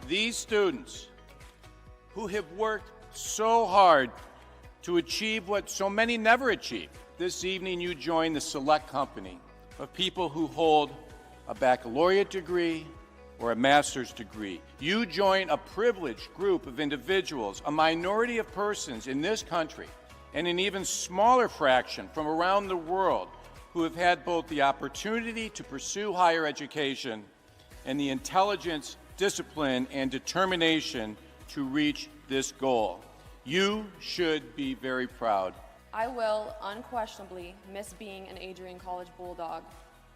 These students who have worked so hard to achieve what so many never achieve. This evening you join the select company of people who hold a baccalaureate degree or a master's degree. You join a privileged group of individuals, a minority of persons in this country, and an even smaller fraction from around the world who have had both the opportunity to pursue higher education and the intelligence, discipline, and determination to reach this goal. You should be very proud. I will unquestionably miss being an Adrian College Bulldog.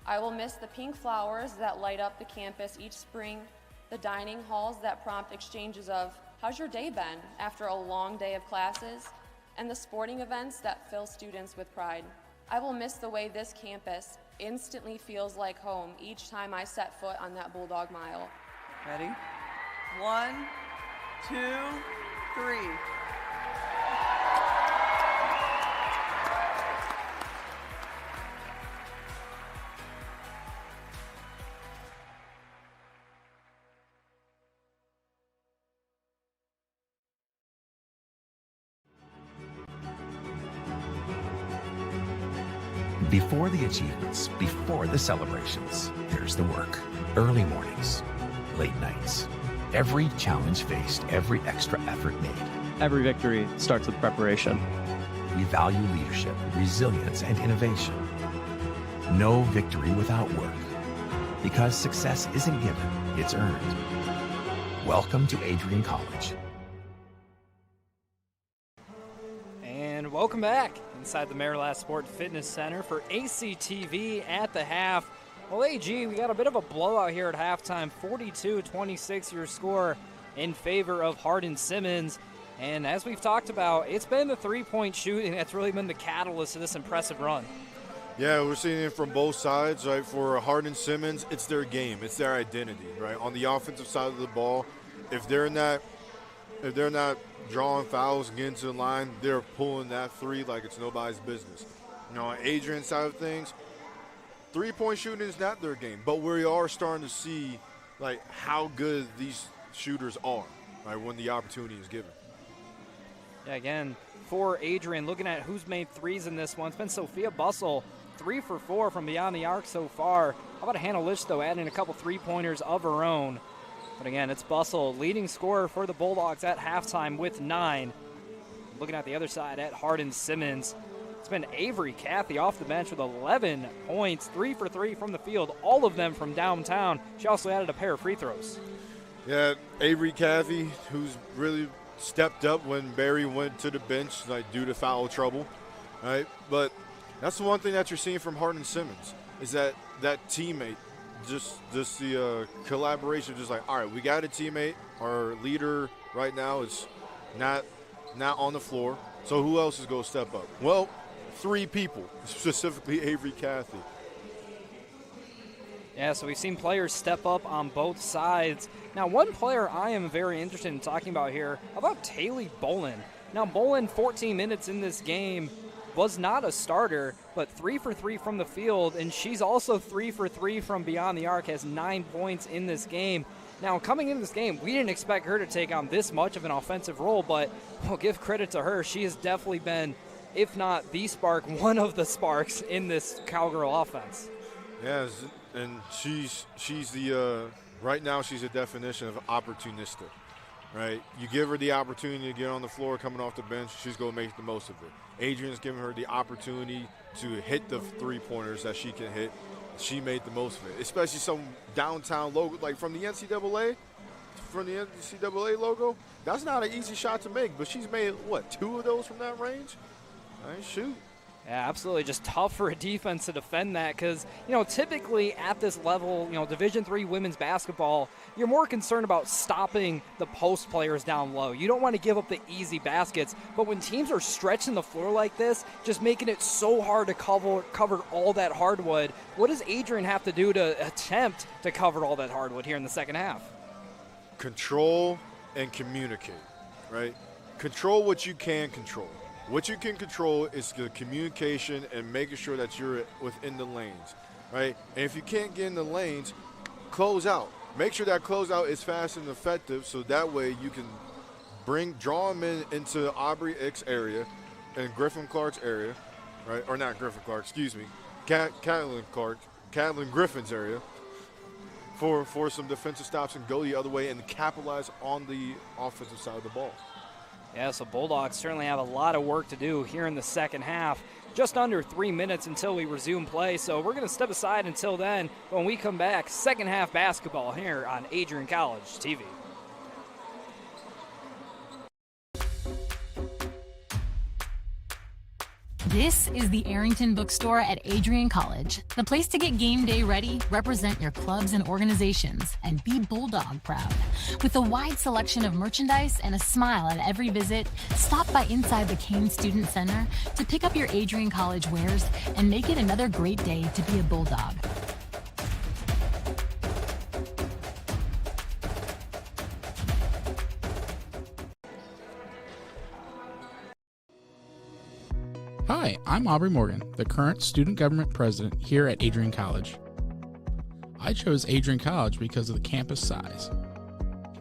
I will miss the pink flowers that light up the campus each spring, the dining halls that prompt exchanges of, "How's your day been?" after a long day of classes, and the sporting events that fill students with pride. I will miss the way this campus instantly feels like home each time I set foot on that Bulldog mile. Ready? 1, 2, 3. Before the achievements, before the celebrations, there's the work. Early mornings, late nights. Every challenge faced, every extra effort made. Every victory starts with preparation. We value leadership, resilience, and innovation. No victory without work. Because success isn't given, it's earned. Welcome to Adrian College. And welcome back inside the Maryland Sport Fitness Center for ACTV at the half. Well, AG, we got a bit of a blowout here at halftime, 42-26 your score in favor of Hardin-Simmons. And as we've talked about, it's been the three-point shooting that's really been the catalyst of this impressive run. Yeah, we're seeing it from both sides, right? For Hardin-Simmons, it's their game, it's their identity, right? On the offensive side of the ball, if they're not drawing fouls and getting to the line, they're pulling that three like it's nobody's business. On Adrian's side of things, three-point shooting is not their game, but we are starting to see like how good these shooters are, right, when the opportunity is given. Yeah, again, for Adrian, looking at who's made threes in this one, it's been Sophia Bussell, 3 for 4 from beyond the arc so far. How about Hannah Lish, though, adding a couple three-pointers of her own. But again, it's Bussell, leading scorer for the Bulldogs at halftime with 9. Looking at the other side at Hardin-Simmons, it's been Avery Cathy off the bench with 11 points, 3 for 3 from the field, all of them from downtown. She also added a pair of free throws. Yeah, Avery Cathy, who's really stepped up when Barry went to the bench, like due to foul trouble, right? But that's the one thing that you're seeing from Hardin-Simmons is that teammate, just the collaboration, just like, all right, we got a teammate. Our leader right now is not on the floor, so who else is going to step up? Well, 3 people, specifically Avery Cathy. Yeah, so we've seen players step up on both sides. Now, one player I am very interested in talking about here, how about Taylor Bolin? Now, Bolin, 14 minutes in this game, was not a starter, but 3 for 3 from the field, and she's also 3 for 3 from beyond the arc, has 9 points in this game. Now, coming into this game, we didn't expect her to take on this much of an offensive role, but we'll give credit to her. She has definitely been, if not the spark, one of the sparks in this Cowgirl offense. Yes, and she's the right now she's a definition of opportunistic, right? You give her the opportunity to get on the floor coming off the bench, she's going to make the most of it. Adrian's giving her the opportunity to hit the three-pointers that she can hit. She made the most of it, especially some downtown logo, like from the NCAA logo. That's not an easy shot to make, but she's made, 2 of those from that range? Shoot. Yeah, absolutely. Just tough for a defense to defend that because, typically at this level, Division III women's basketball, you're more concerned about stopping the post players down low. You don't want to give up the easy baskets, but when teams are stretching the floor like this, just making it so hard to cover all that hardwood, what does Adrian have to do to attempt to cover all that hardwood here in the second half? Control and communicate, right? Control what you can control. What you can control is the communication and making sure that you're within the lanes, right? And if you can't get in the lanes, close out. Make sure that closeout is fast and effective so that way you can draw them into Aubrey X area and Griffin Clark's area, right? Or not Griffin Clark, excuse me. Catelyn Griffin's area for some defensive stops and go the other way and capitalize on the offensive side of the ball. Yeah, so Bulldogs certainly have a lot of work to do here in the second half. Just under 3 minutes until we resume play, so we're going to step aside until then. When we come back, second half basketball here on Adrian College TV. This is the Arrington Bookstore at Adrian College, the place to get game day ready, represent your clubs and organizations, and be Bulldog proud. With a wide selection of merchandise and a smile at every visit, stop by inside the Kane Student Center to pick up your Adrian College wares and make it another great day to be a Bulldog. Hi, I'm Aubrey Morgan, the current student government president here at Adrian College. I chose Adrian College because of the campus size.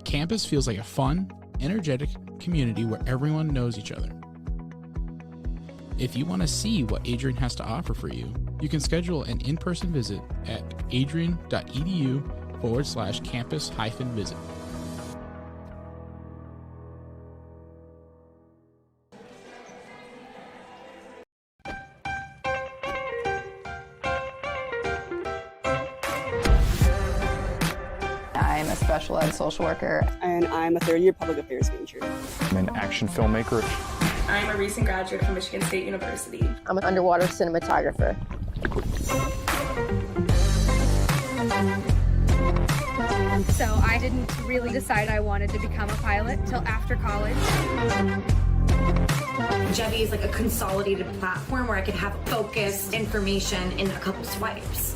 Campus feels like a fun, energetic community where everyone knows each other. If you want to see what Adrian has to offer for you, you can schedule an in-person visit at adrian.edu/campus-visit. special ed social worker. And I'm a third-year public affairs major. I'm an action filmmaker. I'm a recent graduate from Michigan State University. I'm an underwater cinematographer. So I didn't really decide I wanted to become a pilot till after college. Jevy is like a consolidated platform where I could have focused information in a couple swipes.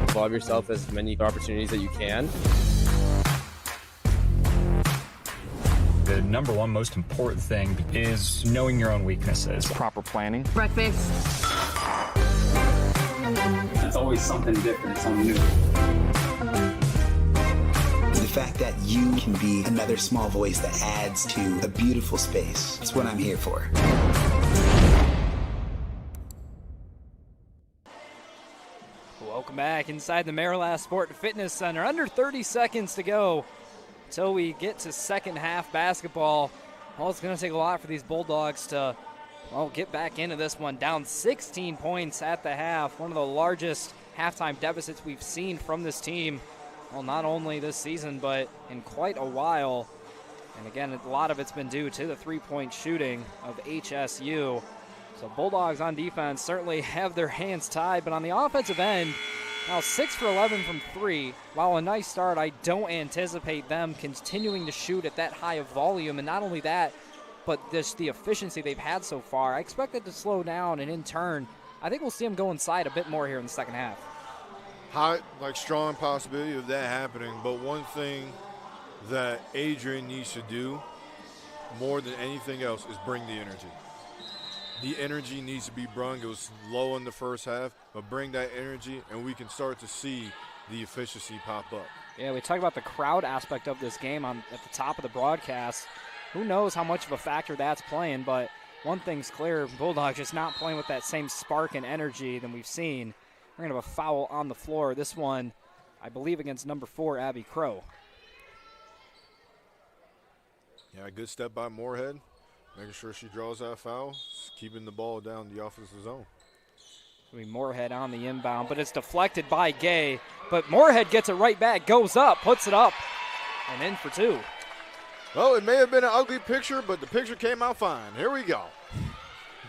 Involve yourself as many opportunities that you can. The number one most important thing is knowing your own weaknesses. Proper planning. Breakfast. It's always something different, something new. The fact that you can be another small voice that adds to a beautiful space. That's what I'm here for. Welcome back inside the Marilas Sport and Fitness Center. Under 30 seconds to go until we get to second half basketball. Well, it's going to take a lot for these Bulldogs to, well, get back into this one. Down 16 points at the half. One of the largest halftime deficits we've seen from this team. Well, not only this season, but in quite a while. And again, a lot of it's been due to the three-point shooting of HSU. So Bulldogs on defense certainly have their hands tied, but on the offensive end, now 6 for 11 from three. While a nice start, I don't anticipate them continuing to shoot at that high of volume. And not only that, but just the efficiency they've had so far. I expect it to slow down, and in turn, I think we'll see them go inside a bit more here in the second half. High, strong possibility of that happening, but one thing that Adrian needs to do more than anything else is bring the energy. The energy needs to be brung. It was low in the first half, but bring that energy and we can start to see the efficiency pop up. Yeah, we talk about the crowd aspect of this game at the top of the broadcast. Who knows how much of a factor that's playing, but one thing's clear, Bulldogs just not playing with that same spark and energy than we've seen. We're going to have a foul on the floor. This one, I believe, against number 4, Abby Crow. Yeah, good step by Moorhead. Making sure she draws that foul, keeping the ball down the offensive zone. Moorhead on the inbound, but it's deflected by Gay. But Moorhead gets it right back, goes up, puts it up, and in for two. Well, it may have been an ugly picture, but the picture came out fine. Here we go.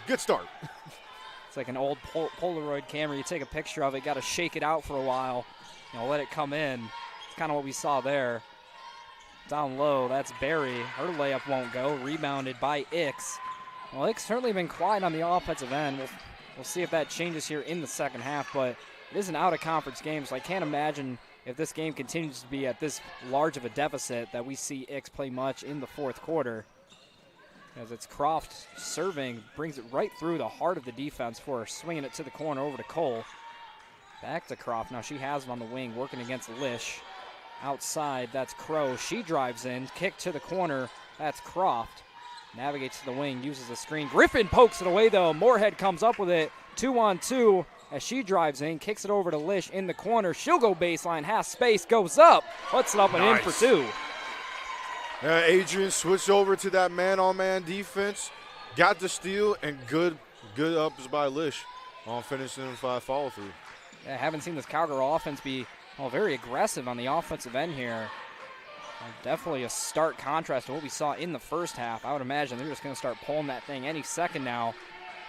Good start. It's like an old Polaroid camera. You take a picture of it, got to shake it out for a while, let it come in. It's kind of what we saw there. Down low, that's Barry. Her layup won't go. Rebounded by Ix. Well, Ix certainly been quiet on the offensive end. We'll see if that changes here in the second half, but it is an out-of-conference game, so I can't imagine if this game continues to be at this large of a deficit that we see Ix play much in the fourth quarter. As it's Croft serving, brings it right through the heart of the defense for her, swinging it to the corner over to Cole. Back to Croft. Now she has it on the wing, working against Lish. Outside, that's Crow. She drives in, kick to the corner. That's Croft. Navigates to the wing, uses a screen. Griffin pokes it away, though. Moorhead comes up with it. 2-on-2 as she drives in, kicks it over to Lish in the corner. She'll go baseline, has space, goes up, puts it up and in for two. Adrian switched over to that man-on-man defense, got the steal, and good ups by Lish on finishing 5 follow-through. Yeah, I haven't seen this Cowgirl offense be very aggressive on the offensive end here. Definitely a stark contrast to what we saw in the first half. I would imagine they're just going to start pulling that thing any second now.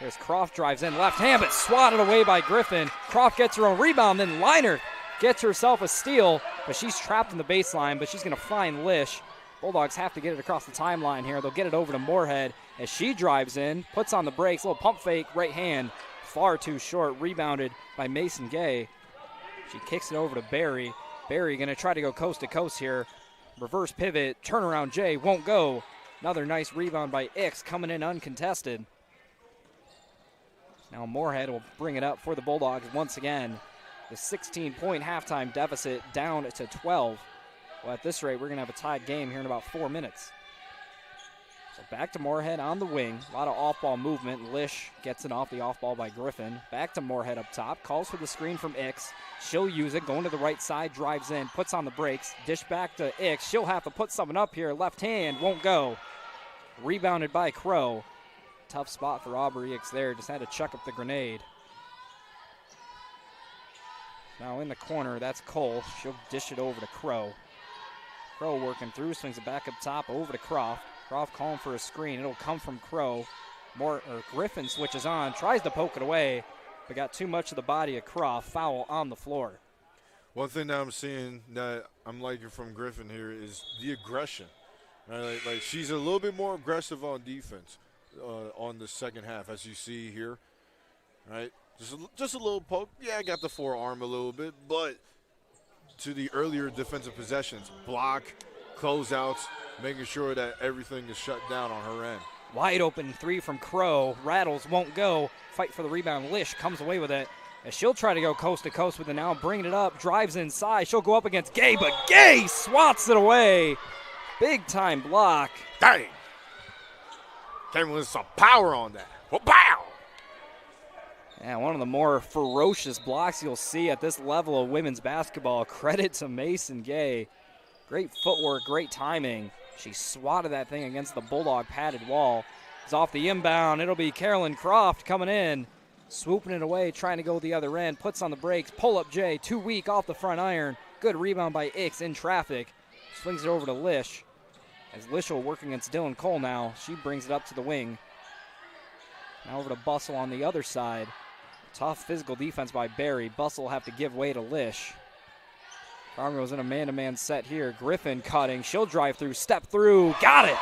There's Croft drives in, left hand, but swatted away by Griffin. Croft gets her own rebound, then Liner gets herself a steal, but she's trapped in the baseline, but she's going to find Lish. Bulldogs have to get it across the timeline here. They'll get it over to Moorhead as she drives in, puts on the brakes, little pump fake, right hand, far too short, rebounded by Mason Gay. She kicks it over to Barry. Barry going to try to go coast to coast here. Reverse pivot, turnaround Jay, won't go. Another nice rebound by Ix coming in uncontested. Now Moorhead will bring it up for the Bulldogs once again. The 16-point halftime deficit down to 12. Well, at this rate, we're going to have a tied game here in about 4 minutes. So back to Moorhead on the wing. A lot of off-ball movement. Lish gets it off the off-ball by Griffin. Back to Moorhead up top. Calls for the screen from Ix. She'll use it. Going to the right side. Drives in. Puts on the brakes. Dish back to Ix. She'll have to put something up here. Left hand. Won't go. Rebounded by Crow. Tough spot for Aubrey Ix there. Just had to chuck up the grenade. Now in the corner, that's Cole. She'll dish it over to Crow. Crow working through, swings it back up top over to Croft. Croft calling for a screen. It'll come from Crow. Griffin switches on, tries to poke it away, but got too much of the body of Croft. Foul on the floor. One thing that I'm seeing that I'm liking from Griffin here is the aggression. Right? Like she's a little bit more aggressive on defense on the second half, as you see here. Right? Just a little poke. Yeah, I got the forearm a little bit, but to the earlier defensive possessions, block, closeouts, making sure that everything is shut down on her end. Wide open three from Crow. Rattles, won't go. Fight for the rebound. Lish comes away with it. As she'll try to go coast to coast with it now, bringing it up, drives inside. She'll go up against Gay, but Gay swats it away. Big time block. Dang. Came with some power on that. Wow. Yeah, one of the more ferocious blocks you'll see at this level of women's basketball. Credit to Mason Gay. Great footwork, great timing. She swatted that thing against the Bulldog padded wall. It's off the inbound. It'll be Carolyn Croft coming in, swooping it away, trying to go the other end. Puts on the brakes. Pull up J, too weak off the front iron. Good rebound by Ix in traffic. Swings it over to Lish. As Lish will work against Dylan Cole now. She brings it up to the wing. Now over to Bustle on the other side. Tough physical defense by Barry. Bustle will have to give way to Lish. Farmer's in a man-to-man set here. Griffin cutting. She'll drive through, step through. Got it!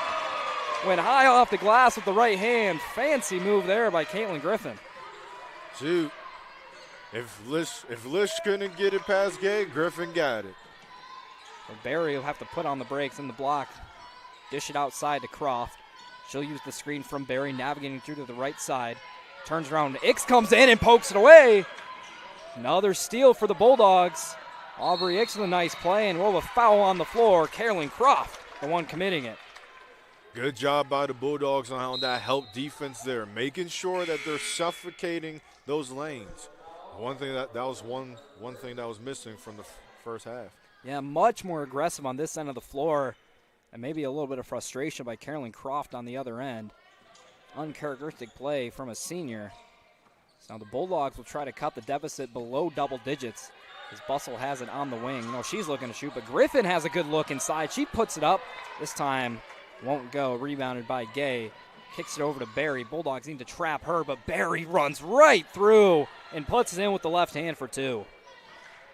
Went high off the glass with the right hand. Fancy move there by Caitlin Griffin. Shoot. If Lish couldn't get it past Gay, Griffin got it. So Barry will have to put on the brakes in the block. Dish it outside to Croft. She'll use the screen from Barry, navigating through to the right side. Turns around. Ix comes in and pokes it away. Another steal for the Bulldogs. Aubrey Ix with a nice play, and we'll have a foul on the floor. Carolyn Croft, the one committing it. Good job by the Bulldogs on that help defense there, making sure that they're suffocating those lanes. One thing that was one thing that was missing from the first half. Yeah, much more aggressive on this end of the floor, and maybe a little bit of frustration by Carolyn Croft on the other end. Uncharacteristic play from a senior. So now the Bulldogs will try to cut the deficit below double digits as Bustle has it on the wing. No, she's looking to shoot, but Griffin has a good look inside. She puts it up. This time won't go. Rebounded by Gay. Kicks it over to Barry. Bulldogs need to trap her, but Barry runs right through and puts it in with the left hand for two.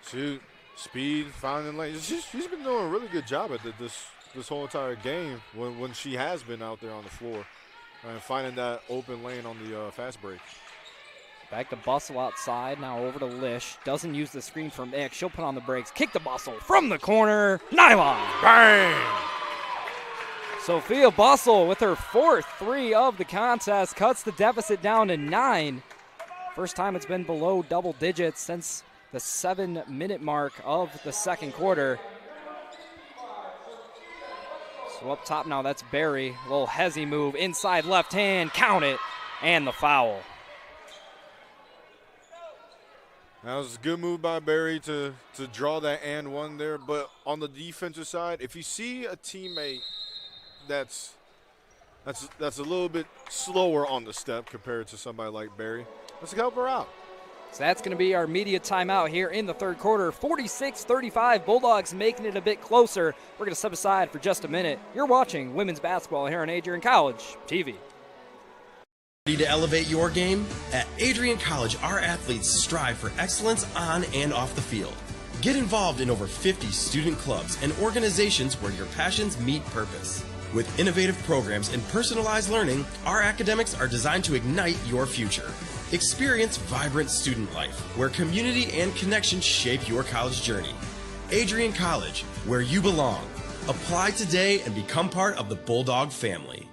Shoot, speed, finding lanes. She's been doing a really good job at this whole entire game when she has been out there on the floor and finding that open lane on the fast break. Back to Bustle outside, now over to Lish. Doesn't use the screen from Ix. She'll put on the brakes. Kick to Bustle from the corner. Nylon. Bang! Sophia Bustle with her fourth three of the contest cuts the deficit down to 9. First time it's been below double digits since the 7-minute mark of the second quarter. So up top now, that's Barry. A little hezzy move, inside left hand, count it, and the foul. That was a good move by Barry to draw that and one there. But on the defensive side, if you see a teammate that's a little bit slower on the step compared to somebody like Barry, let's help her out. So that's going to be our media timeout here in the third quarter. 46-35, Bulldogs making it a bit closer. We're going to step aside for just a minute. You're watching women's basketball here on Adrian College TV. Ready to elevate your game? At Adrian College, our athletes strive for excellence on and off the field. Get involved in over 50 student clubs and organizations where your passions meet purpose. With innovative programs and personalized learning, our academics are designed to ignite your future. Experience vibrant student life, where community and connection shape your college journey. Adrian College, where you belong. Apply today and become part of the Bulldog family.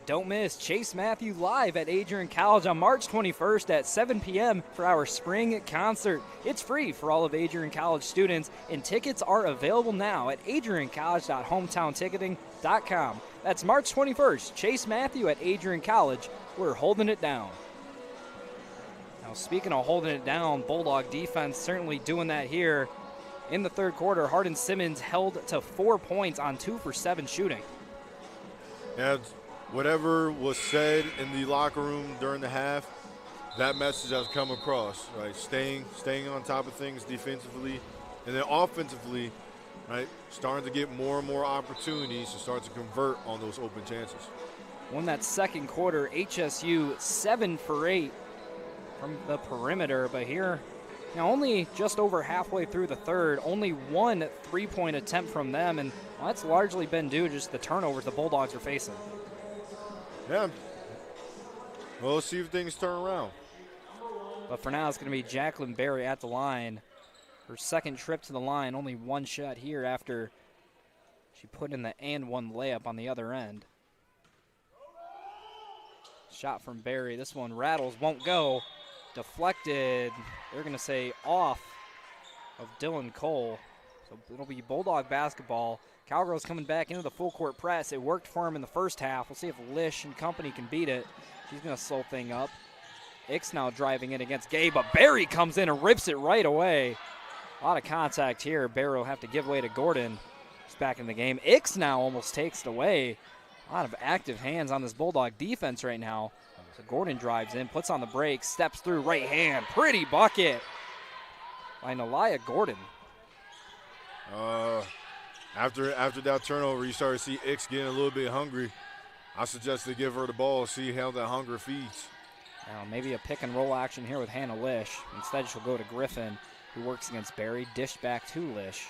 Don't miss Chase Matthew live at Adrian College on March 21st at 7 p.m. for our spring concert. It's free for all of Adrian College students, and tickets are available now at adriancollege.hometownticketing.com. That's March 21st, Chase Matthew at Adrian College. We're holding it down. Now, speaking of holding it down, Bulldog defense certainly doing that here. In the third quarter, Hardin-Simmons held to 4 points on 2 for 7 shooting. Yeah, whatever was said in the locker room during the half, that message has come across, right? Staying on top of things defensively, and then offensively, right? Starting to get more and more opportunities to start to convert on those open chances. Won that second quarter, HSU 7 for 8 from the perimeter, but here, only just over halfway through the third, only one three-point attempt from them, and that's largely been due to just the turnovers the Bulldogs are facing. Yeah. Well, let's see if things turn around. But for now, it's going to be Jacqueline Berry at the line. Her second trip to the line, only one shot here after she put in the and one layup on the other end. Shot from Berry. This one rattles, won't go. Deflected. They're going to say off of Dylan Cole. So it'll be Bulldog basketball. Cowgirls coming back into the full court press. It worked for him in the first half. We'll see if Lish and company can beat it. She's going to slow thing up. Ix now driving in against Gay, but Berry comes in and rips it right away. A lot of contact here. Berry will have to give way to Gordon. He's back in the game. Ix now almost takes it away. A lot of active hands on this Bulldog defense right now. So Gordon drives in, puts on the brakes, steps through, right hand. Pretty bucket by Nalia Gordon. After that turnover, you start to see Ix getting a little bit hungry. I suggest they give her the ball, see how that hunger feeds. Now maybe a pick and roll action here with Hannah Lish. Instead, she'll go to Griffin, who works against Berry. Dished back to Lish.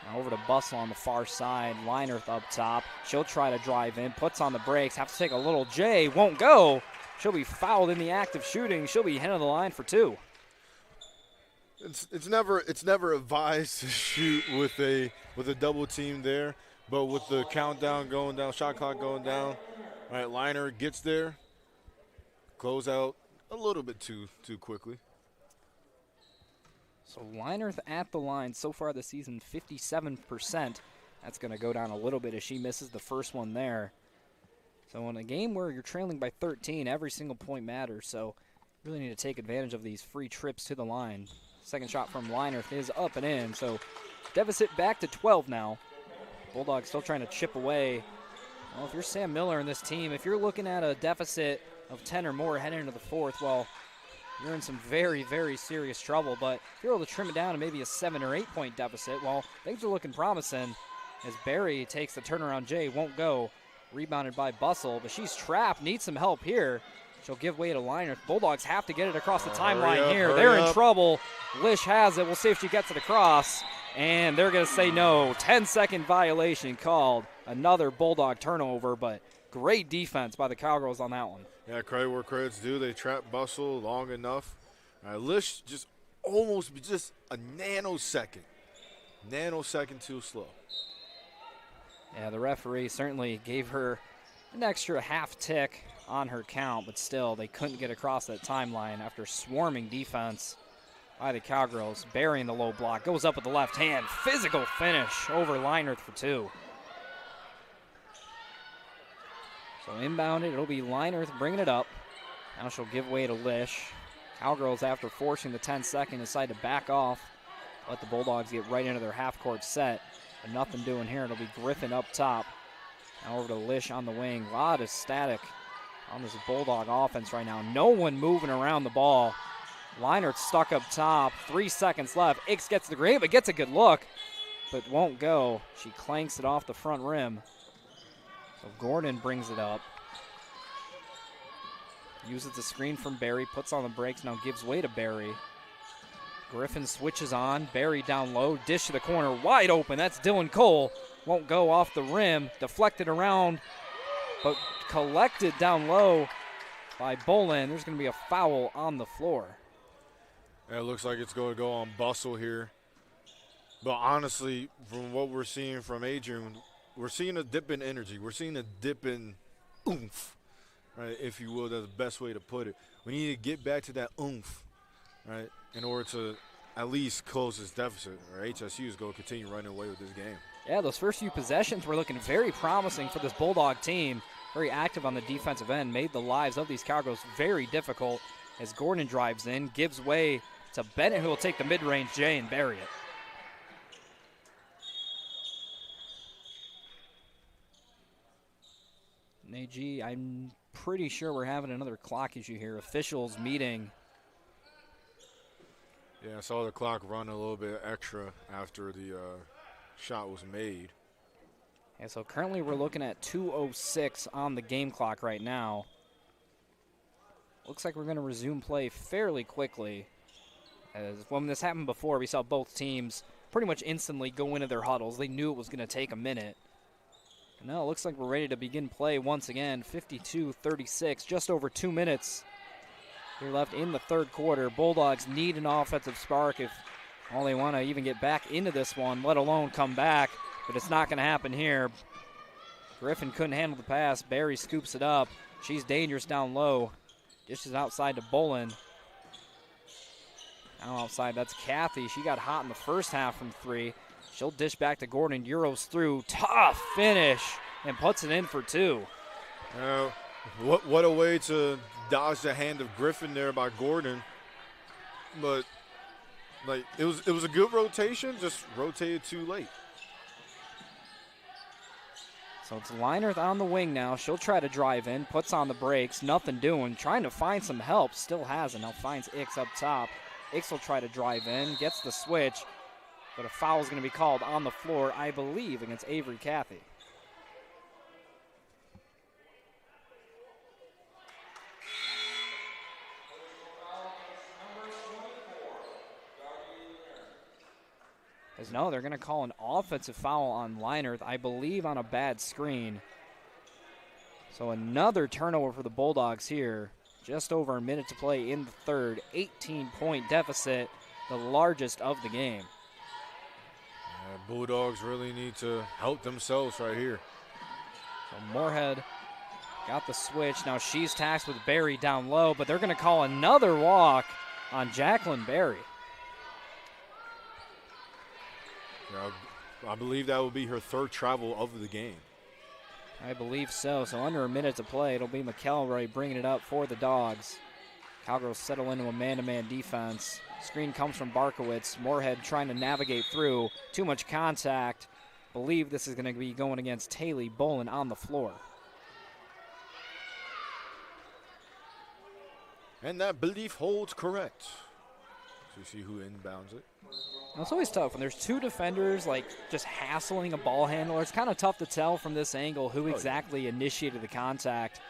Now over to Bustle on the far side. Linerth up top. She'll try to drive in, puts on the brakes, have to take a little J, won't go. She'll be fouled in the act of shooting. She'll be heading to the line for two. It's never advised to shoot with a double team there, but with the countdown going down, shot clock going down, right? Liner gets there, close out a little bit too quickly. So Linerth at the line so far this season, 57%. That's going to go down a little bit as she misses the first one there. So in a game where you're trailing by 13, every single point matters. So really need to take advantage of these free trips to the line. Second shot from Linerth is up and in. So deficit back to 12 now. Bulldogs still trying to chip away. Well, if you're Sam Miller and this team, if you're looking at a deficit of 10 or more heading into the fourth, well, you're in some very, very serious trouble. But if you're able to trim it down to maybe a 7 or 8 point deficit, well, things are looking promising as Berry takes the turnaround J, won't go. Rebounded by Bustle, but she's trapped, needs some help here. She'll give way to Liner. Bulldogs have to get it across the timeline here. They're in trouble. Lish has it. We'll see if she gets it across. And they're going to say no. 10-second violation called. Another Bulldog turnover, but great defense by the Cowgirls on that one. Yeah, credit where credit's due. They trapped Bustle long enough. Lish just almost just a nanosecond too slow. Yeah, the referee certainly gave her an extra half tick on her count, but still they couldn't get across that timeline after swarming defense by the Cowgirls. Berry in the low block, goes up with the left hand. Physical finish over Linerth for two. So inbounded, it'll be Linerth bringing it up. Now she'll give way to Lish. Cowgirls, after forcing the 10-second, decide to back off. Let the Bulldogs get right into their half-court set. But nothing doing here. It'll be Griffin up top. Now over to Lish on the wing. A lot of static on this Bulldog offense right now. No one moving around the ball. Linerth stuck up top. 3 seconds left. Ix gets the green, but gets a good look, but won't go. She clanks it off the front rim. So Gordon brings it up. Uses the screen from Berry, puts on the brakes, now gives way to Berry. Griffin switches on. Berry down low, dish to the corner, wide open. That's Dylan Cole. Won't go off the rim. Deflected around, but collected down low by Bolin. There's going to be a foul on the floor. Yeah, it looks like it's going to go on Bustle here. But honestly, from what we're seeing from Adrian, we're seeing a dip in energy. We're seeing a dip in oomph, right, if you will. That's the best way to put it. We need to get back to that oomph, right, in order to at least close this deficit, or HSU is going to continue running away with this game. Yeah, those first few possessions were looking very promising for this Bulldog team. Very active on the defensive end, made the lives of these Cowgirls very difficult as Gordon drives in, gives way to Bennett, who will take the mid-range J and bury it. Nagy, I'm pretty sure we're having another clock issue here. Officials meeting. Yeah, I saw the clock run a little bit extra after the shot was made. And so currently we're looking at 2:06 on the game clock right now. Looks like we're going to resume play fairly quickly. As when this happened before, we saw both teams pretty much instantly go into their huddles. They knew it was going to take a minute. And now it looks like we're ready to begin play once again. 52-36, just over 2 minutes here left in the third quarter. Bulldogs need an offensive spark if all they want to even get back into this one, let alone come back. But it's not going to happen here. Griffin couldn't handle the pass. Barry scoops it up. She's dangerous down low. Dishes outside to Bolin. Now outside, that's Kathy. She got hot in the first half from three. She'll dish back to Gordon. Euros through. Tough finish. And puts it in for two. What a way to dodge the hand of Griffin there by Gordon. But, like, it was a good rotation, just rotated too late. So it's Leinert on the wing now. She'll try to drive in, puts on the brakes, nothing doing, trying to find some help, still hasn't. Now finds Ix up top. Ix will try to drive in, gets the switch, but a foul is going to be called on the floor, I believe, against Avery Cathy. No, they're going to call an offensive foul on Leinert, I believe on a bad screen. So another turnover for the Bulldogs here. Just over a minute to play in the third. 18-point deficit, the largest of the game. Bulldogs really need to help themselves right here. So Moorhead got the switch. Now she's tasked with Barry down low, but they're going to call another walk on Jacqueline Barry. I believe that will be her third travel of the game. I believe so. So under a minute to play, it'll be McElroy bringing it up for the Dogs. Cowgirls settle into a man-to-man defense. Screen comes from Barkowitz. Moorhead trying to navigate through. Too much contact. Believe this is going to be going against Taylor Bolin on the floor. And that belief holds correct. So you see who inbounds it. Now, it's always tough when there's two defenders like just hassling a ball handler. It's kind of tough to tell from this angle who exactly initiated the contact.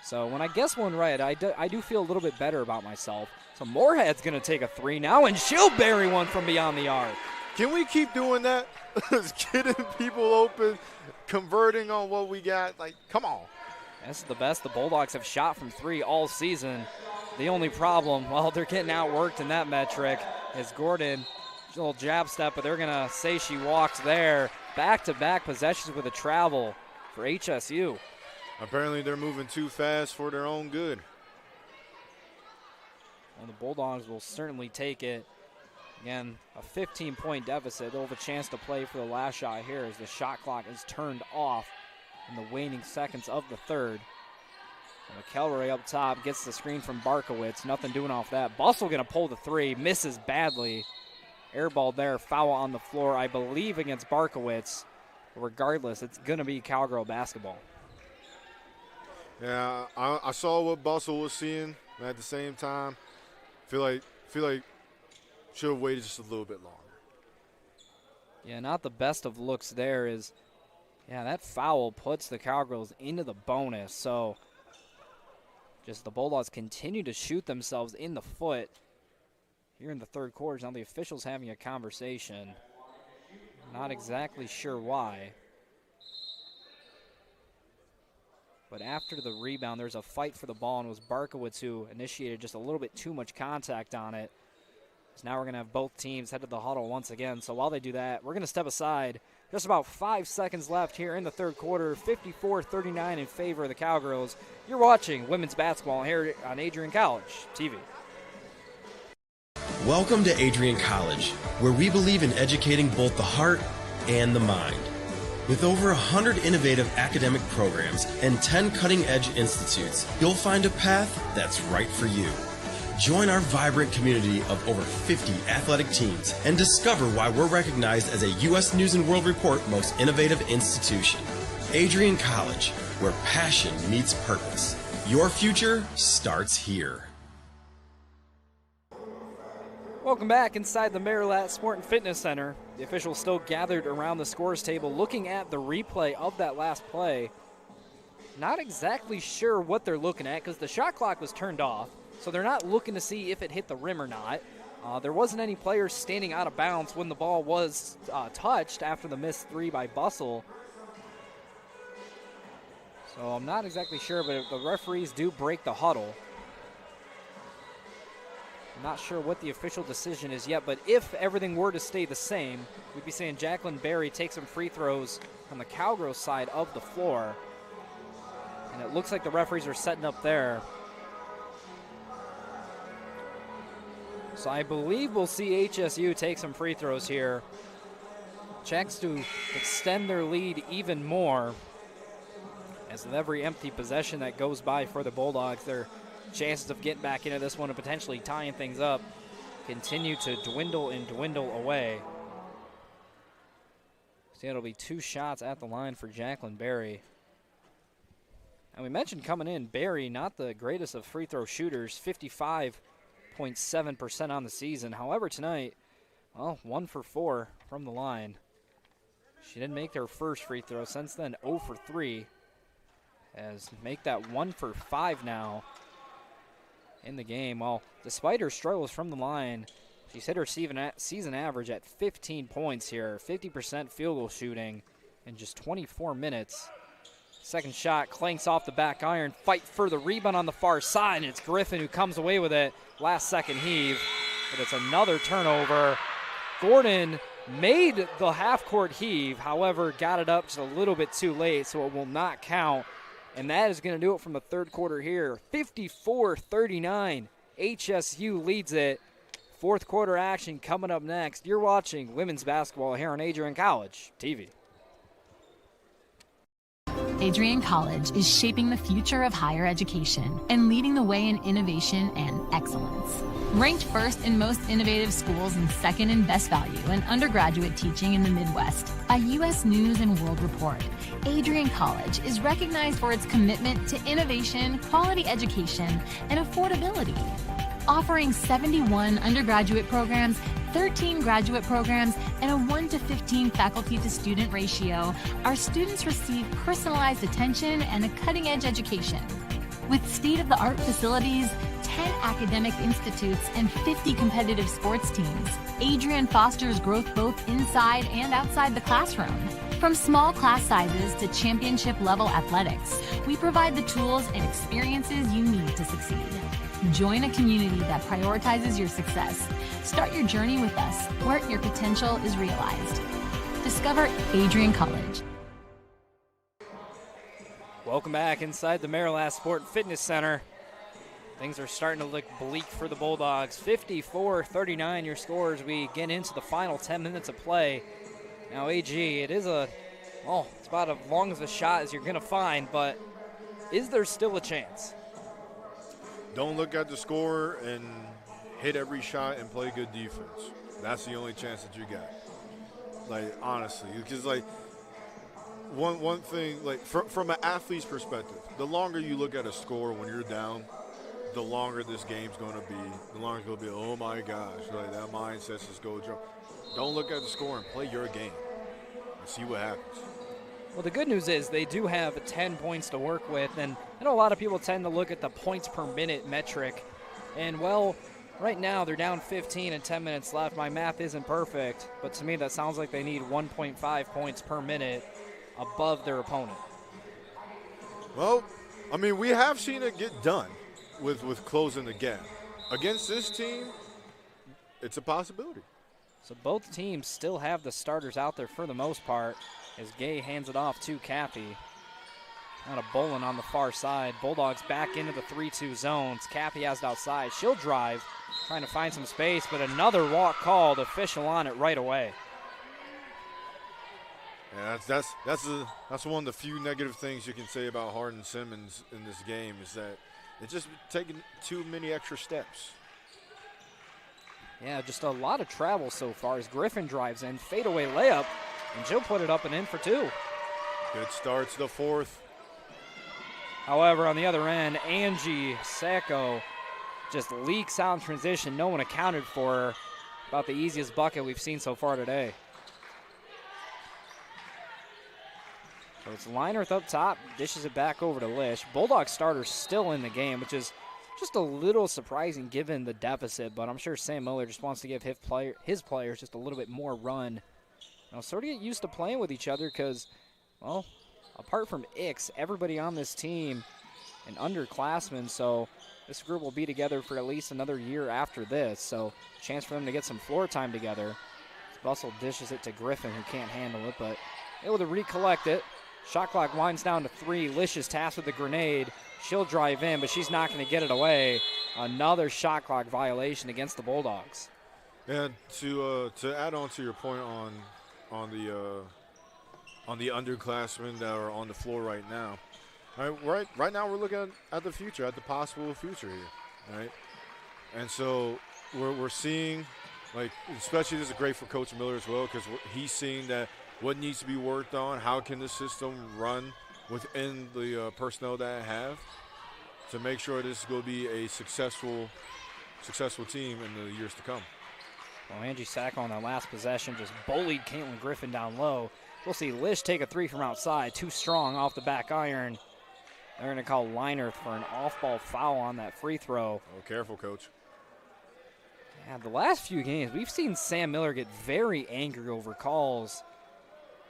So when I guess one right, I do feel a little bit better about myself. So Moorhead's going to take a three now, and she'll bury one from beyond the arc. Can we keep doing that? Getting people open, converting on what we got. Like, come on. That's the best the Bulldogs have shot from three all season. The only problem, well, they're getting outworked in that metric, is Gordon. A little jab step, but they're going to say she walks there. Back-to-back possessions with a travel for HSU. Apparently they're moving too fast for their own good. Well, the Bulldogs will certainly take it. Again, a 15-point deficit. They'll have a chance to play for the last shot here as the shot clock is turned off in the waning seconds of the third. And McElroy up top gets the screen from Barkowitz. Nothing doing off that. Bustle going to pull the three. Misses badly. Airball there. Foul on the floor, I believe, against Barkowitz. But regardless, it's going to be Cowgirl basketball. Yeah, I saw what Bustle was seeing. At the same time, feel like should have waited just a little bit longer. Yeah, not the best of looks there is, yeah, that foul puts the Cowgirls into the bonus. So just the Bulldogs continue to shoot themselves in the foot here in the third quarter. Now the officials having a conversation. Not exactly sure why. But after the rebound, there's a fight for the ball, and it was Barkowitz who initiated just a little bit too much contact on it. So now we're going to have both teams head to the huddle once again. So while they do that, we're going to step aside. Just about 5 seconds left here in the third quarter. 54-39 in favor of the Cowgirls. You're watching women's basketball here on Adrian College TV. Welcome to Adrian College, where we believe in educating both the heart and the mind. With over 100 innovative academic programs and 10 cutting-edge institutes, you'll find a path that's right for you. Join our vibrant community of over 50 athletic teams and discover why we're recognized as a U.S. News & World Report Most Innovative Institution. Adrian College, where passion meets purpose. Your future starts here. Welcome back inside the Marilat Sport and Fitness Center. The officials still gathered around the scores table looking at the replay of that last play. Not exactly sure what they're looking at because the shot clock was turned off, so they're not looking to see if it hit the rim or not. There wasn't any players standing out of bounds when the ball was touched after the missed three by Bustle. So I'm not exactly sure, but if the referees do break the huddle. I'm not sure what the official decision is yet, but if everything were to stay the same, we'd be saying Jacqueline Berry takes some free throws on the Cowgirls side of the floor. And it looks like the referees are setting up there. So I believe we'll see HSU take some free throws here. Checks to extend their lead even more. As with every empty possession that goes by for the Bulldogs, their chances of getting back into this one and potentially tying things up continue to dwindle and dwindle away. So it'll be 2 shots at the line for Jacqueline Berry. And we mentioned coming in, Berry, not the greatest of free throw shooters, 55.7% on the season. However, tonight, well, 1 for 4 from the line. She didn't make her first free throw. Since then, 0 for 3. As make that 1 for 5 now in the game. Well, despite her struggles from the line, she's hit her season average at 15 points here, 50% field goal shooting in just 24 minutes. Second shot clanks off the back iron. Fight for the rebound on the far side, and it's Griffin who comes away with it. Last second heave, but it's another turnover. Gordon made the half-court heave, however, got it up just a little bit too late, so it will not count. And that is going to do it from the third quarter here. 54-39. HSU leads it. Fourth quarter action coming up next. You're watching women's basketball here on Adrian College TV. Adrian College is shaping the future of higher education and leading the way in innovation and excellence. Ranked first in most innovative schools and second in best value in undergraduate teaching in the Midwest by U.S. News & World Report, Adrian College is recognized for its commitment to innovation, quality education, and affordability. Offering 71 undergraduate programs, 13 graduate programs, and a 1-to-15 faculty-to-student ratio, our students receive personalized attention and a cutting-edge education. With state-of-the-art facilities, 10 academic institutes, and 50 competitive sports teams, Adrian fosters growth both inside and outside the classroom. From small class sizes to championship-level athletics, we provide the tools and experiences you need to succeed. Join a community that prioritizes your success. Start your journey with us, where your potential is realized. Discover Adrian College. Welcome back inside the Marilat Sport and Fitness Center. Things are starting to look bleak for the Bulldogs. 54-39 your score as we get into the final 10 minutes of play. Now, AG, it is it's about as long as a shot as you're going to find, but is there still a chance? Don't look at the score and hit every shot and play good defense. That's the only chance that you got. Like, honestly, because, like, one thing, like, from an athlete's perspective, the longer you look at a score when you're down, the longer this game's going to be. The longer it's going to be, oh, my gosh, like, that mindset's just go jump. Don't look at the score and play your game and see what happens. Well, the good news is they do have 10 points to work with, and I know a lot of people tend to look at the points per minute metric, and, well, right now they're down 15 and 10 minutes left. My math isn't perfect, but to me that sounds like they need 1.5 points per minute above their opponent. Well, I mean, we have seen it get done with closing the gap. Against this team, it's a possibility. So both teams still have the starters out there for the most part as Gay hands it off to Cappy. Out of Bolin on the far side. Bulldogs back into the 3-2 zones. Cappy has it outside. She'll drive, trying to find some space, but another walk called. Official on it right away. Yeah, that's one of the few negative things you can say about Hardin-Simmons in this game is that it's just taking too many extra steps. Yeah, just a lot of travel so far as Griffin drives in. Fadeaway layup, and she'll put it up and in for 2. Good start to the fourth. However, on the other end, Angie Sacco just leaks out in transition. No one accounted for her. About the easiest bucket we've seen so far today. So it's Linerth up top, dishes it back over to Lish. Bulldog starters still in the game, which is just a little surprising given the deficit, but I'm sure Sam Miller just wants to give his players just a little bit more run. Now, sort of get used to playing with each other because, well, apart from Ix, everybody on this team an underclassmen, so this group will be together for at least another year after this, so chance for them to get some floor time together. Bustle dishes it to Griffin, who can't handle it, but able to recollect it. Shot clock winds down to 3. Lish is tasked with the grenade. She'll drive in, but she's not going to get it away. Another shot clock violation against the Bulldogs. And to add on to your point on the underclassmen that are on the floor right now. Right now we're looking at the future, at the possible future here, right? And so we're seeing, like, especially this is great for Coach Miller as well because he's seeing that what needs to be worked on, how can the system run within the personnel that I have to make sure this is going to be a successful team in the years to come. Well, Angie Sacco on that last possession just bullied Caitlin Griffin down low. We'll see Lish take a 3 from outside, too strong off the back iron. They're going to call Linerth for an off-ball foul on that free throw. Oh, careful, Coach. Yeah, the last few games, we've seen Sam Miller get very angry over calls.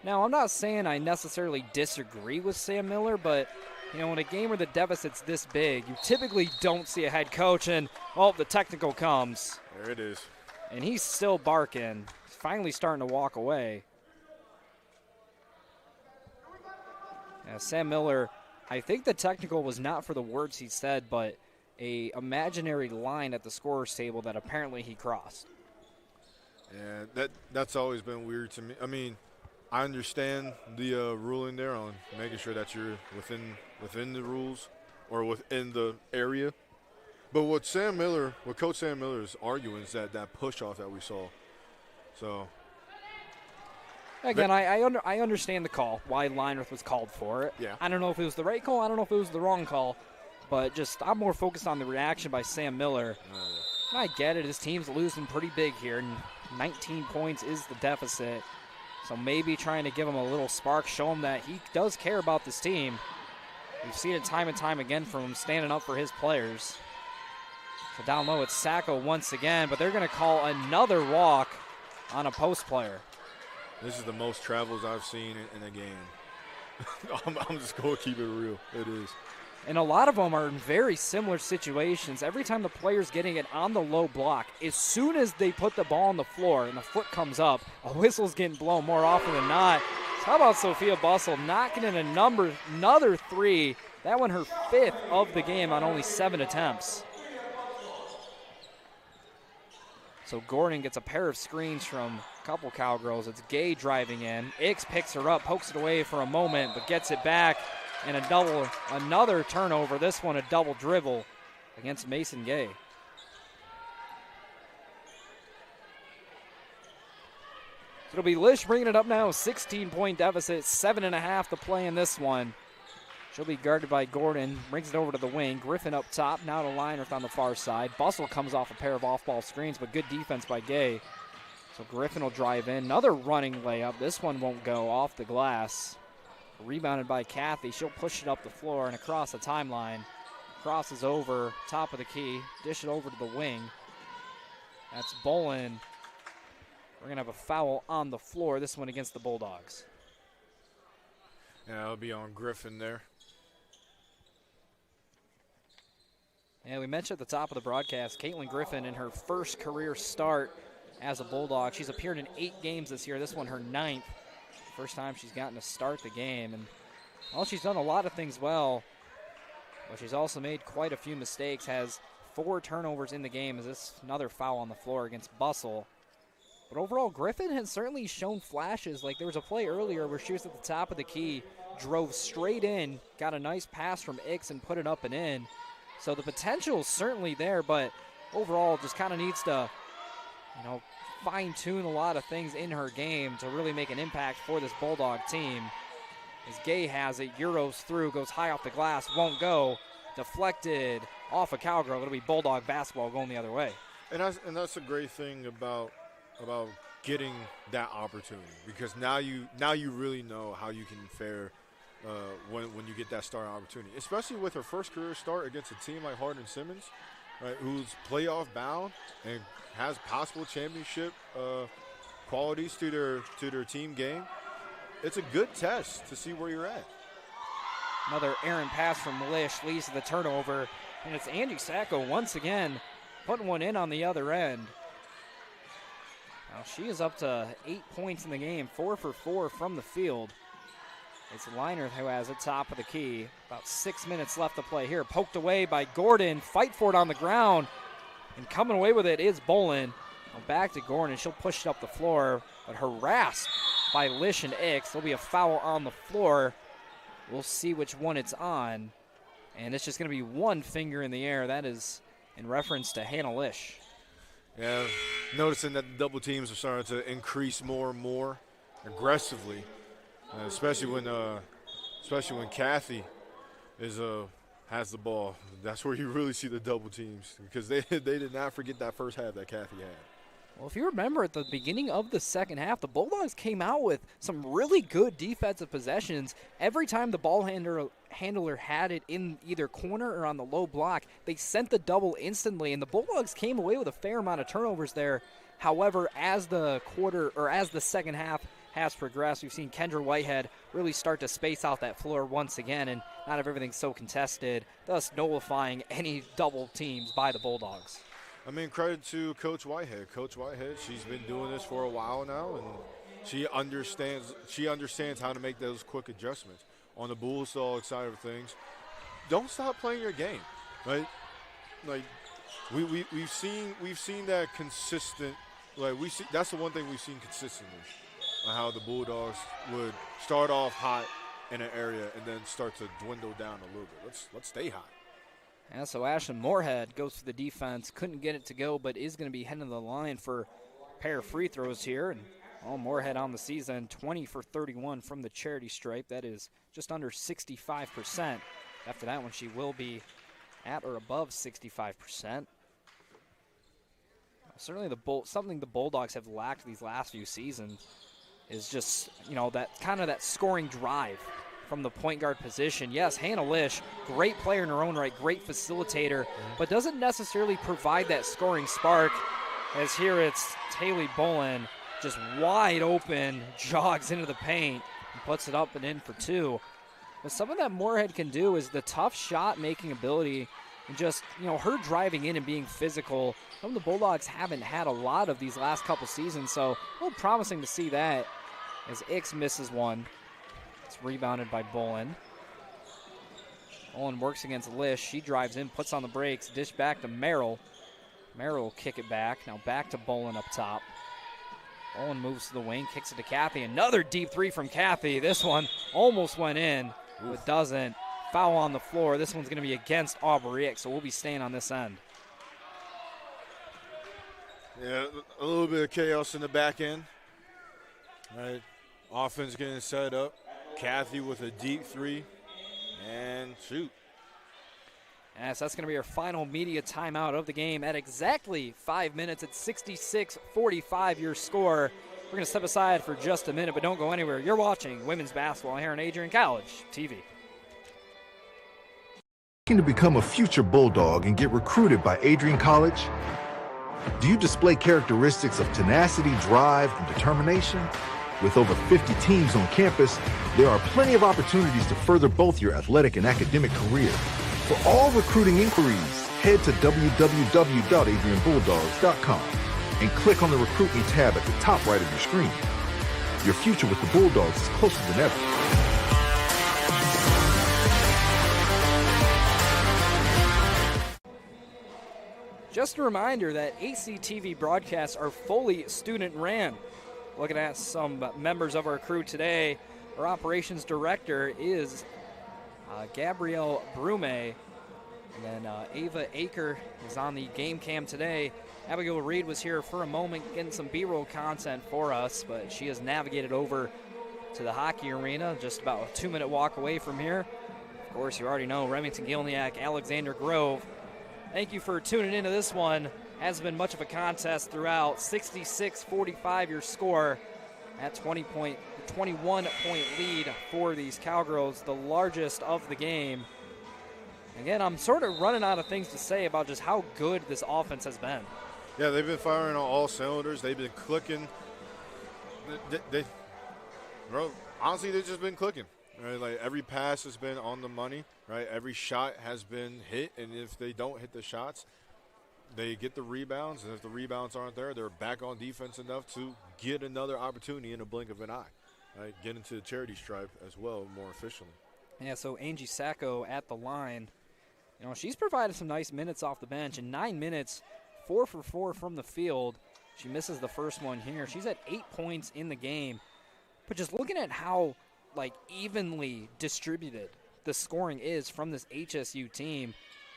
Now, I'm not saying I necessarily disagree with Sam Miller, but, you know, in a game where the deficit's this big, you typically don't see a head coach, and, well, the technical comes. There it is. And he's still barking. He's finally starting to walk away. Yeah, Sam Miller, I think the technical was not for the words he said, but a imaginary line at the scorer's table that apparently he crossed. Yeah, that's always been weird to me. I mean, I understand the ruling there on making sure that you're within the rules or within the area. But what Coach Sam Miller is arguing is that push-off that we saw. So again, I understand the call, why Linerth was called for it. Yeah. I don't know if it was the right call. I don't know if it was the wrong call. But just I'm more focused on the reaction by Sam Miller. I get it. His team's losing pretty big here. 19 points is the deficit. So maybe trying to give him a little spark, show him that he does care about this team. We've seen it time and time again from him standing up for his players. So down low, it's Sacco once again, but they're going to call another walk on a post player. This is the most travels I've seen in a game. I'm just going to keep it real. It is. And a lot of them are in very similar situations. Every time the player's getting it on the low block, as soon as they put the ball on the floor and the foot comes up, a whistle's getting blown more often than not. So how about Sophia Bustle knocking in another 3? That one her 5th of the game on only 7 attempts. So Gordon gets a pair of screens from a couple Cowgirls. It's Gay driving in. Ix picks her up, pokes it away for a moment, but gets it back. And another turnover, this one a double dribble against Mason Gay. So it'll be Lish bringing it up now, 16-point deficit, 7.5 to play in this one. She'll be guarded by Gordon, brings it over to the wing. Griffin up top, now to Linerth on the far side. Bustle comes off a pair of off-ball screens, but good defense by Gay. So Griffin will drive in, another running layup. This one won't go off the glass. Rebounded by Kathy. She'll push it up the floor and across the timeline. Crosses over, top of the key. Dish it over to the wing. That's Bolin. We're going to have a foul on the floor. This one against the Bulldogs. Yeah, it'll be on Griffin there. Yeah, we mentioned at the top of the broadcast, Caitlin Griffin in her first career start as a Bulldog. She's appeared in 8 games this year. This one her 9th. First time she's gotten to start the game. And while she's done a lot of things well, but she's also made quite a few mistakes, has 4 turnovers in the game. Is this another foul on the floor against Bustle? But overall, Griffin has certainly shown flashes. Like there was a play earlier where she was at the top of the key, drove straight in, got a nice pass from Ix and put it up and in. So the potential is certainly there, but overall just kind of needs to, fine-tune a lot of things in her game to really make an impact for this Bulldog team. as Gay has it, Euros through, goes high off the glass, won't go. Deflected off of Cowgirl. It'll be Bulldog basketball going the other way. And that's a great thing about getting that opportunity, because now you really know how you can fare when you get that starting opportunity, especially with her first career start against a team like Hardin-Simmons, right, who's playoff bound and has possible championship qualities to their team game. It's a good test to see where you're at. Another errant pass from Lish leads to the turnover, and it's Angie Sacco once again putting one in on the other end. Now she is up to 8 points in the game, 4 for 4 from the field. It's Leinert who has it top of the key. About 6 minutes left to play here. Poked away by Gordon. Fight for it on the ground. And coming away with it is Bolin. Now back to Gordon. She'll push it up the floor, but harassed by Lish and Ix. There'll be a foul on the floor. We'll see which one it's on. And it's just going to be one finger in the air. That is in reference to Hannah Lish. Yeah, noticing that the double teams are starting to increase more and more aggressively, especially when Kathy has the ball. That's where you really see the double teams, because they did not forget that first half that Kathy had. Well, if you remember at the beginning of the second half, the Bulldogs came out with some really good defensive possessions. Every time the ball handler had it in either corner or on the low block, they sent the double instantly, and the Bulldogs came away with a fair amount of turnovers there. However, as the second half has progressed, we've seen Kendra Whitehead really start to space out that floor once again, and not have everything so contested, thus nullifying any double teams by the Bulldogs. I mean, credit to Coach Whitehead. Coach Whitehead, she's been doing this for a while now, and she understands how to make those quick adjustments. On the Bulldog side of things, don't stop playing your game, right? Like we've seen that consistent. That's the one thing we've seen consistently, on how the Bulldogs would start off hot in an area and then start to dwindle down a little bit. Let's stay hot. And so Ashlyn Moorhead goes for the defense. Couldn't get it to go, but is going to be heading to the line for a pair of free throws here. And Moorhead on the season, 20 for 31 from the charity stripe. That is just under 65%. After that one, she will be at or above 65%. Certainly something the Bulldogs have lacked these last few seasons is just, that scoring drive from the point guard position. Yes, Hannah Lish, great player in her own right, great facilitator, but doesn't necessarily provide that scoring spark, as here it's Taylor Bolin, just wide open, jogs into the paint, and puts it up and in for two. But something that Moorhead can do is the tough shot-making ability, and just, her driving in and being physical. Some of the Bulldogs haven't had a lot of these last couple seasons, so a little promising to see that, as Ix misses one. It's rebounded by Bolin. Bolin works against Lish. She drives in, puts on the brakes, dish back to Merrill. Merrill will kick it back. Now back to Bolin up top. Bolin moves to the wing, kicks it to Kathy. Another deep three from Kathy. This one almost went in, but doesn't. Foul on the floor. This one's going to be against Aubrey, so we'll be staying on this end. Yeah, a little bit of chaos in the back end. All right, offense getting set up. Kathy with a deep three, and shoot. Yes, that's going to be our final media timeout of the game at exactly 5 minutes. At 66-45 your score. We're going to step aside for just a minute, but don't go anywhere. You're watching women's basketball here on Adrian College TV. Looking to become a future Bulldog and get recruited by Adrian College? Do you display characteristics of tenacity, drive, and determination? With over 50 teams on campus, there are plenty of opportunities to further both your athletic and academic career. For all recruiting inquiries, head to www.adrianbulldogs.com and click on the Recruit Me tab at the top right of your screen. Your future with the Bulldogs is closer than ever. Just a reminder that ACTV broadcasts are fully student-ran. Looking at some members of our crew today, our operations director is Gabrielle Brume, and then Ava Aker is on the game cam today. Abigail Reed was here for a moment getting some B-roll content for us, but she has navigated over to the hockey arena, just about a 2-minute walk away from here. Of course, you already know Remington Gilniak, Alexander Grove. Thank you for tuning into this one. Hasn't been much of a contest throughout. 66-45 your score at 21-point lead for these Cowgirls, the largest of the game. Again, I'm sort of running out of things to say about just how good this offense has been. Yeah, they've been firing on all cylinders. They've been clicking. Honestly, they've just been clicking. Right? Like every pass has been on the money. Right? Every shot has been hit, and if they don't hit the shots, they get the rebounds. And if the rebounds aren't there, they're back on defense enough to get another opportunity in a blink of an eye. Right? Get into the charity stripe as well more efficiently. Yeah, so Angie Sacco at the line. You know, she's provided some nice minutes off the bench. In 9 minutes, 4 for 4 from the field. She misses the first one here. She's at 8 points in the game. But just looking at how, like, evenly distributed the scoring is from this HSU team.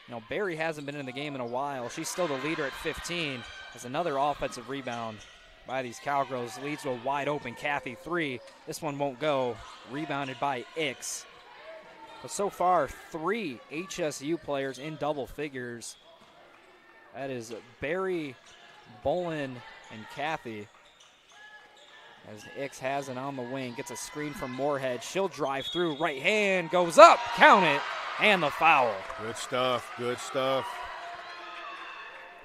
You know, Barry hasn't been in the game in a while. She's still the leader at 15. Has another offensive rebound by these Cowgirls. Leads to a wide-open Kathy 3. This one won't go. Rebounded by Ix. But so far, 3 HSU players in double figures. That is Barry, Bolin, and Kathy. As Ix has it on the wing, gets a screen from Moorhead. She'll drive through, right hand, goes up, count it, and the foul. Good stuff, good stuff.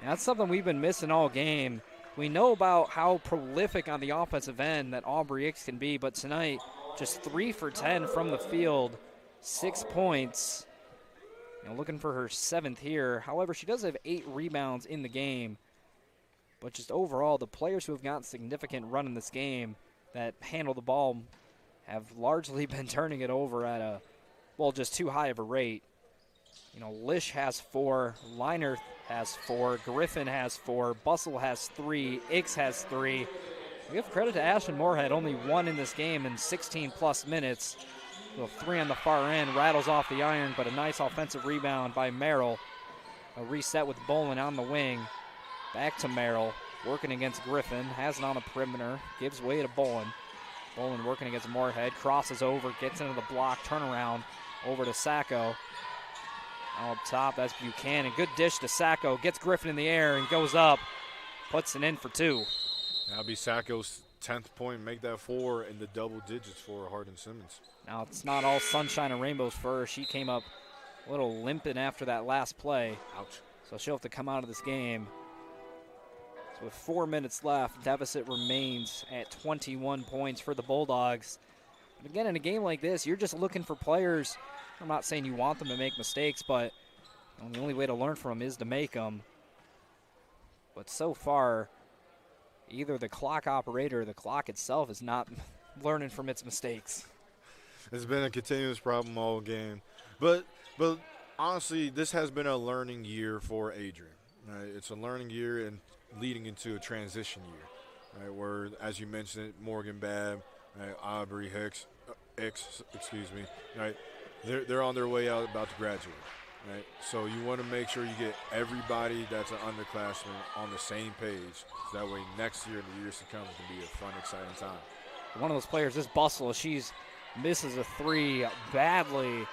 And that's something we've been missing all game. We know about how prolific on the offensive end that Aubrey Ix can be, but tonight, just 3 for 10 from the field, 6 points. You know, looking for her 7th here. However, she does have 8 rebounds in the game. But just overall, the players who have gotten significant run in this game that handle the ball have largely been turning it over at a, well, just too high of a rate. You know, Lish has 4, Liner has 4, Griffin has 4, Bustle has 3, Ix has 3. We give credit to Ashlyn Moorhead, only 1 in this game in 16-plus minutes. A 3 on the far end, rattles off the iron, but a nice offensive rebound by Merrill. A reset with Bolin on the wing. Back to Merrill, working against Griffin, has it on the perimeter, gives way to Bolin. Bolin working against Moorhead, crosses over, gets into the block, turnaround, over to Sacco. Up top, that's Buchanan. Good dish to Sacco, gets Griffin in the air and goes up, puts it in for 2. That'll be Sacco's 10th point, make that 4 in the double digits for Hardin-Simmons. Now, it's not all sunshine and rainbows for her. She came up a little limping after that last play. Ouch. So she'll have to come out of this game. So with 4 minutes left, deficit remains at 21 points for the Bulldogs. But again, in a game like this, you're just looking for players. I'm not saying you want them to make mistakes, but you know, the only way to learn from them is to make them. But so far, either the clock operator or the clock itself is not learning from its mistakes. It's been a continuous problem all game. But honestly, this has been a learning year for Adrian. Right? It's a learning year and leading into a transition year, right? Where, as you mentioned, Morgan Babb, right, Aubrey Ix, right? They're on their way out, about to graduate, right? So you want to make sure you get everybody that's an underclassman on the same page. So that way next year and the years to come can be a fun, exciting time. One of those players is Bustle. She's misses a 3 badly,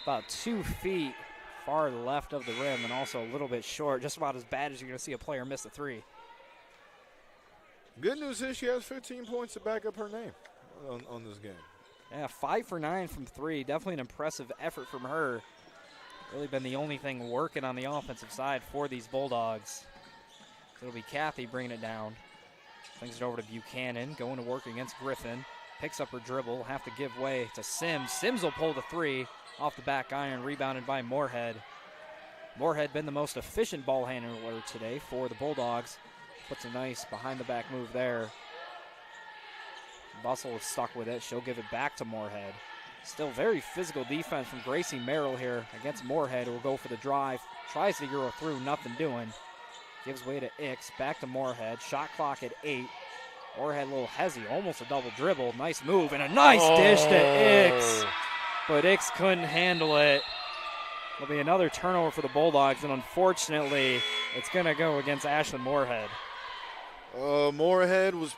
about 2 feet far left of the rim and also a little bit short, just about as bad as you're going to see a player miss a 3. Good news is she has 15 points to back up her name on this game. Yeah, 5 for 9 from 3. Definitely an impressive effort from her. Really been the only thing working on the offensive side for these Bulldogs. So it'll be Kathy bringing it down. Flings it over to Buchanan, going to work against Griffin. Picks up her dribble, have to give way to Sims. Sims will pull the 3 off the back iron, rebounded by Moorhead. Moorhead been the most efficient ball handler today for the Bulldogs. Puts a nice behind-the-back move there. Bustle is stuck with it. She'll give it back to Moorhead. Still very physical defense from Gracie Merrill here against Moorhead, who will go for the drive. Tries to Euro through, nothing doing. Gives way to Ix, back to Moorhead. Shot clock at 8. Moorhead a little hezzy, almost a double dribble. Nice move and a nice dish to Ix. But Ix couldn't handle it. It'll be another turnover for the Bulldogs, and unfortunately, it's going to go against Ashlyn Moorhead. Moorhead was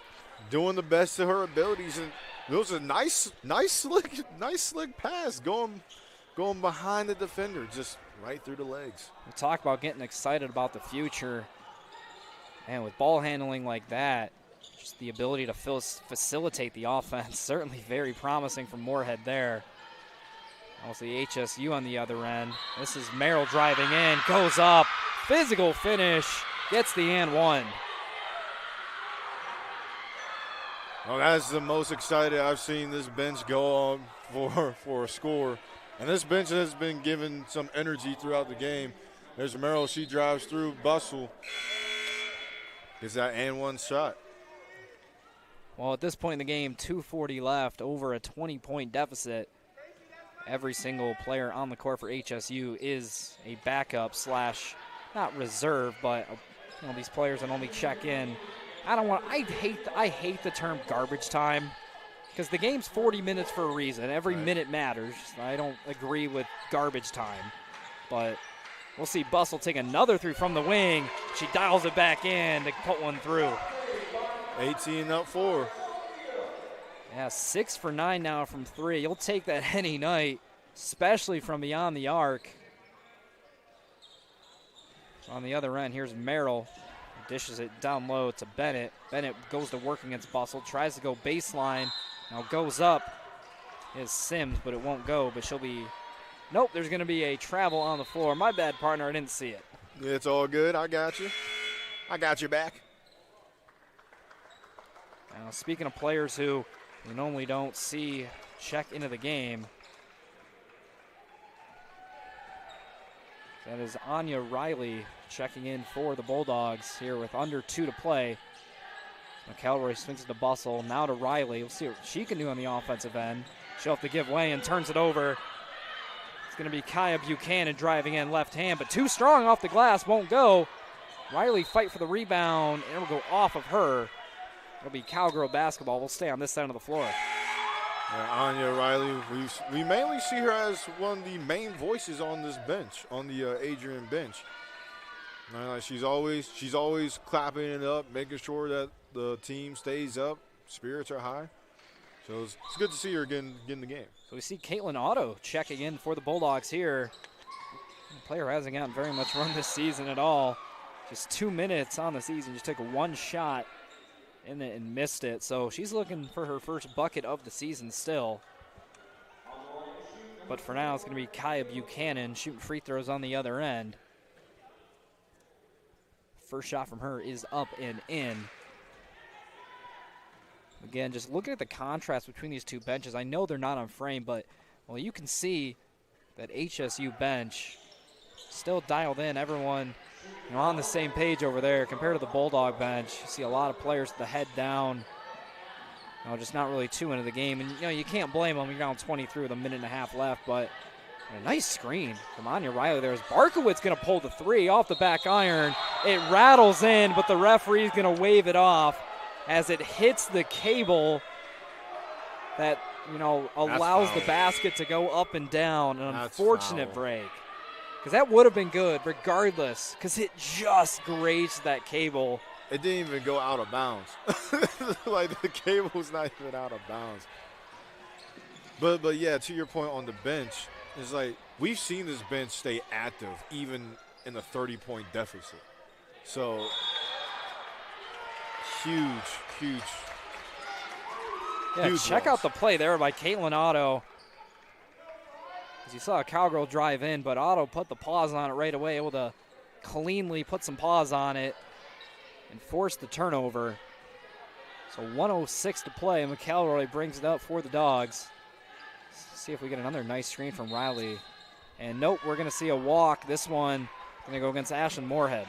doing the best of her abilities, and It was a nice slick pass going behind the defender, just right through the legs. We talk about getting excited about the future. And with ball handling like that, just the ability to facilitate the offense, certainly very promising from Moorhead there. Also the HSU on the other end. This is Merrill driving in, goes up, physical finish, gets the and one. Well, that's the most excited I've seen this bench go on for a score. And this bench has been given some energy throughout the game. There's Merrill, she drives through, Bustle gets that and one shot. Well, at this point in the game, 2:40 left, over a 20-point deficit. Every single player on the court for HSU is a backup / not reserve, but these players that only check in. I hate the term garbage time because the game's 40 minutes for a reason. Every minute matters. I don't agree with garbage time, but we'll see Bustle take another three from the wing. She dials it back in to put one through. 18 up 4. Yeah, 6 for 9 now from 3. You'll take that any night, especially from beyond the arc. On the other end, here's Merrill. Dishes it down low to Bennett. Bennett goes to work against Bustle, tries to go baseline. Now goes up is Sims, but it won't go. But she'll be, nope, there's going to be a travel on the floor. My bad, partner, I didn't see it. It's all good. I got you. I got your back. Now, speaking of players who we normally don't see check into the game, that is Anya Riley checking in for the Bulldogs here with under 2 to play. McElroy swings it to Bustle, now to Riley. We'll see what she can do on the offensive end. She'll have to give way and turns it over. It's going to be Kaya Buchanan driving in left hand, but too strong off the glass, won't go. Riley fight for the rebound, and it'll go off of her. It'll be Cowgirl basketball. We'll stay on this side of the floor. Anya Riley, we mainly see her as one of the main voices on this bench, on the Adrian bench. She's always clapping it up, making sure that the team stays up, spirits are high. So it's good to see her getting the game. So we see Caitlin Otto checking in for the Bulldogs here. The player hasn't gotten very much run this season at all. Just 2 minutes on the season, just took one shot in it and missed it. So she's looking for her first bucket of the season still. But for now, it's going to be Kaya Buchanan shooting free throws on the other end. First shot from her is up and in. Again, just looking at the contrast between these two benches, I know they're not on frame, but well, you can see that HSU bench still dialed in. Everyone on the same page over there compared to the Bulldog bench. You see a lot of players with the head down, just not really too into the game. And you can't blame them. You're down 23 with a minute and a half left, but a nice screen from Anya Riley there. Barkowitz going to pull the three off the back iron. It rattles in, but the referee's going to wave it off as it hits the cable that, allows the basket to go up and down. An unfortunate break. Because that would have been good regardless, because it just grazed that cable. It didn't even go out of bounds. Like, the cable was not even out of bounds. But yeah, to your point on the bench, it's like we've seen this bench stay active even in a 30-point deficit. So huge. Yeah, huge check out the play there by Caitlin Otto. As you saw a Cowgirl drive in, but Otto put the pause on it right away, able to cleanly put some pause on it and force the turnover. So 1:06 to play. McElroy brings it up for the Dogs. Let's see if we get another nice screen from Riley. And nope, we're going to see a walk. This one going to go against Ashlyn Moorhead.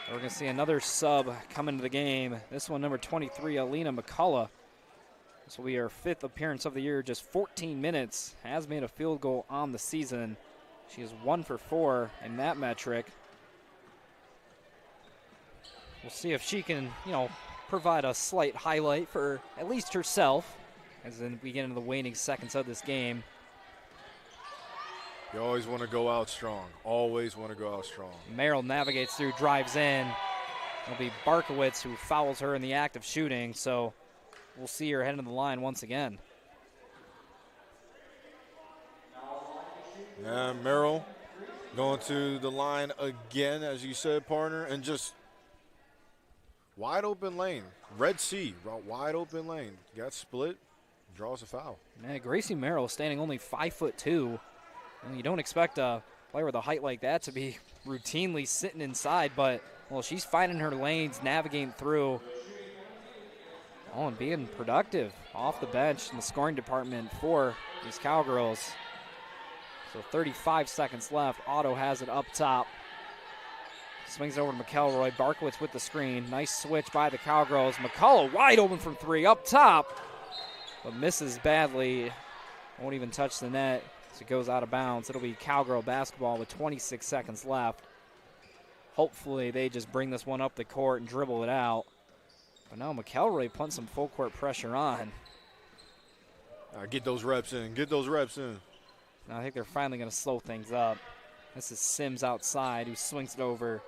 We're going to see another sub come into the game. This one, number 23, Alina McCullough. This will be her 5th appearance of the year, just 14 minutes. Has made a field goal on the season. She is 1 for 4 in that metric. We'll see if she can, provide a slight highlight for at least herself as then we get into the waning seconds of this game. You always want to go out strong. Always want to go out strong. Merrill navigates through, drives in. It'll be Barkowitz who fouls her in the act of shooting, so we'll see her heading to the line once again. Yeah, Merrill going to the line again, as you said, partner, and just wide open lane. Red Sea, wide open lane. Got split, draws a foul. Yeah, Gracie Merrill standing only 5'2". And you don't expect a player with a height like that to be routinely sitting inside, but, well, she's finding her lanes, navigating through. Oh, and being productive off the bench in the scoring department for these Cowgirls. So 35 seconds left. Otto has it up top. Swings it over to McElroy. Barkowitz with the screen. Nice switch by the Cowgirls. McCullough wide open from three up top, but misses badly. Won't even touch the net. It goes out of bounds. It'll be Cowgirl basketball with 26 seconds left. Hopefully they just bring this one up the court and dribble it out. But now McElroy putting some full court pressure on. Get those reps in. Get those reps in. Now I think they're finally going to slow things up. This is Sims outside who swings it over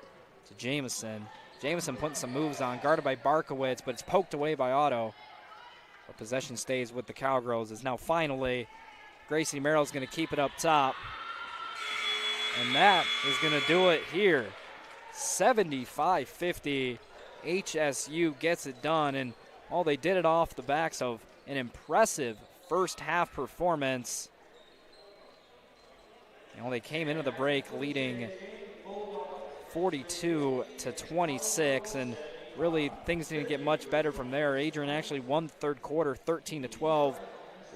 to Jamison. Jamison putting some moves on, guarded by Barkowitz, but it's poked away by Otto. But possession stays with the Cowgirls as now finally Gracie Merrill's going to keep it up top. And that is going to do it here. 75-50. HSU gets it done. And, well, they did it off the backs of an impressive first half performance. You know, they came into the break leading 42-26, and really things didn't get much better from there. Adrian actually won the third quarter 13-12.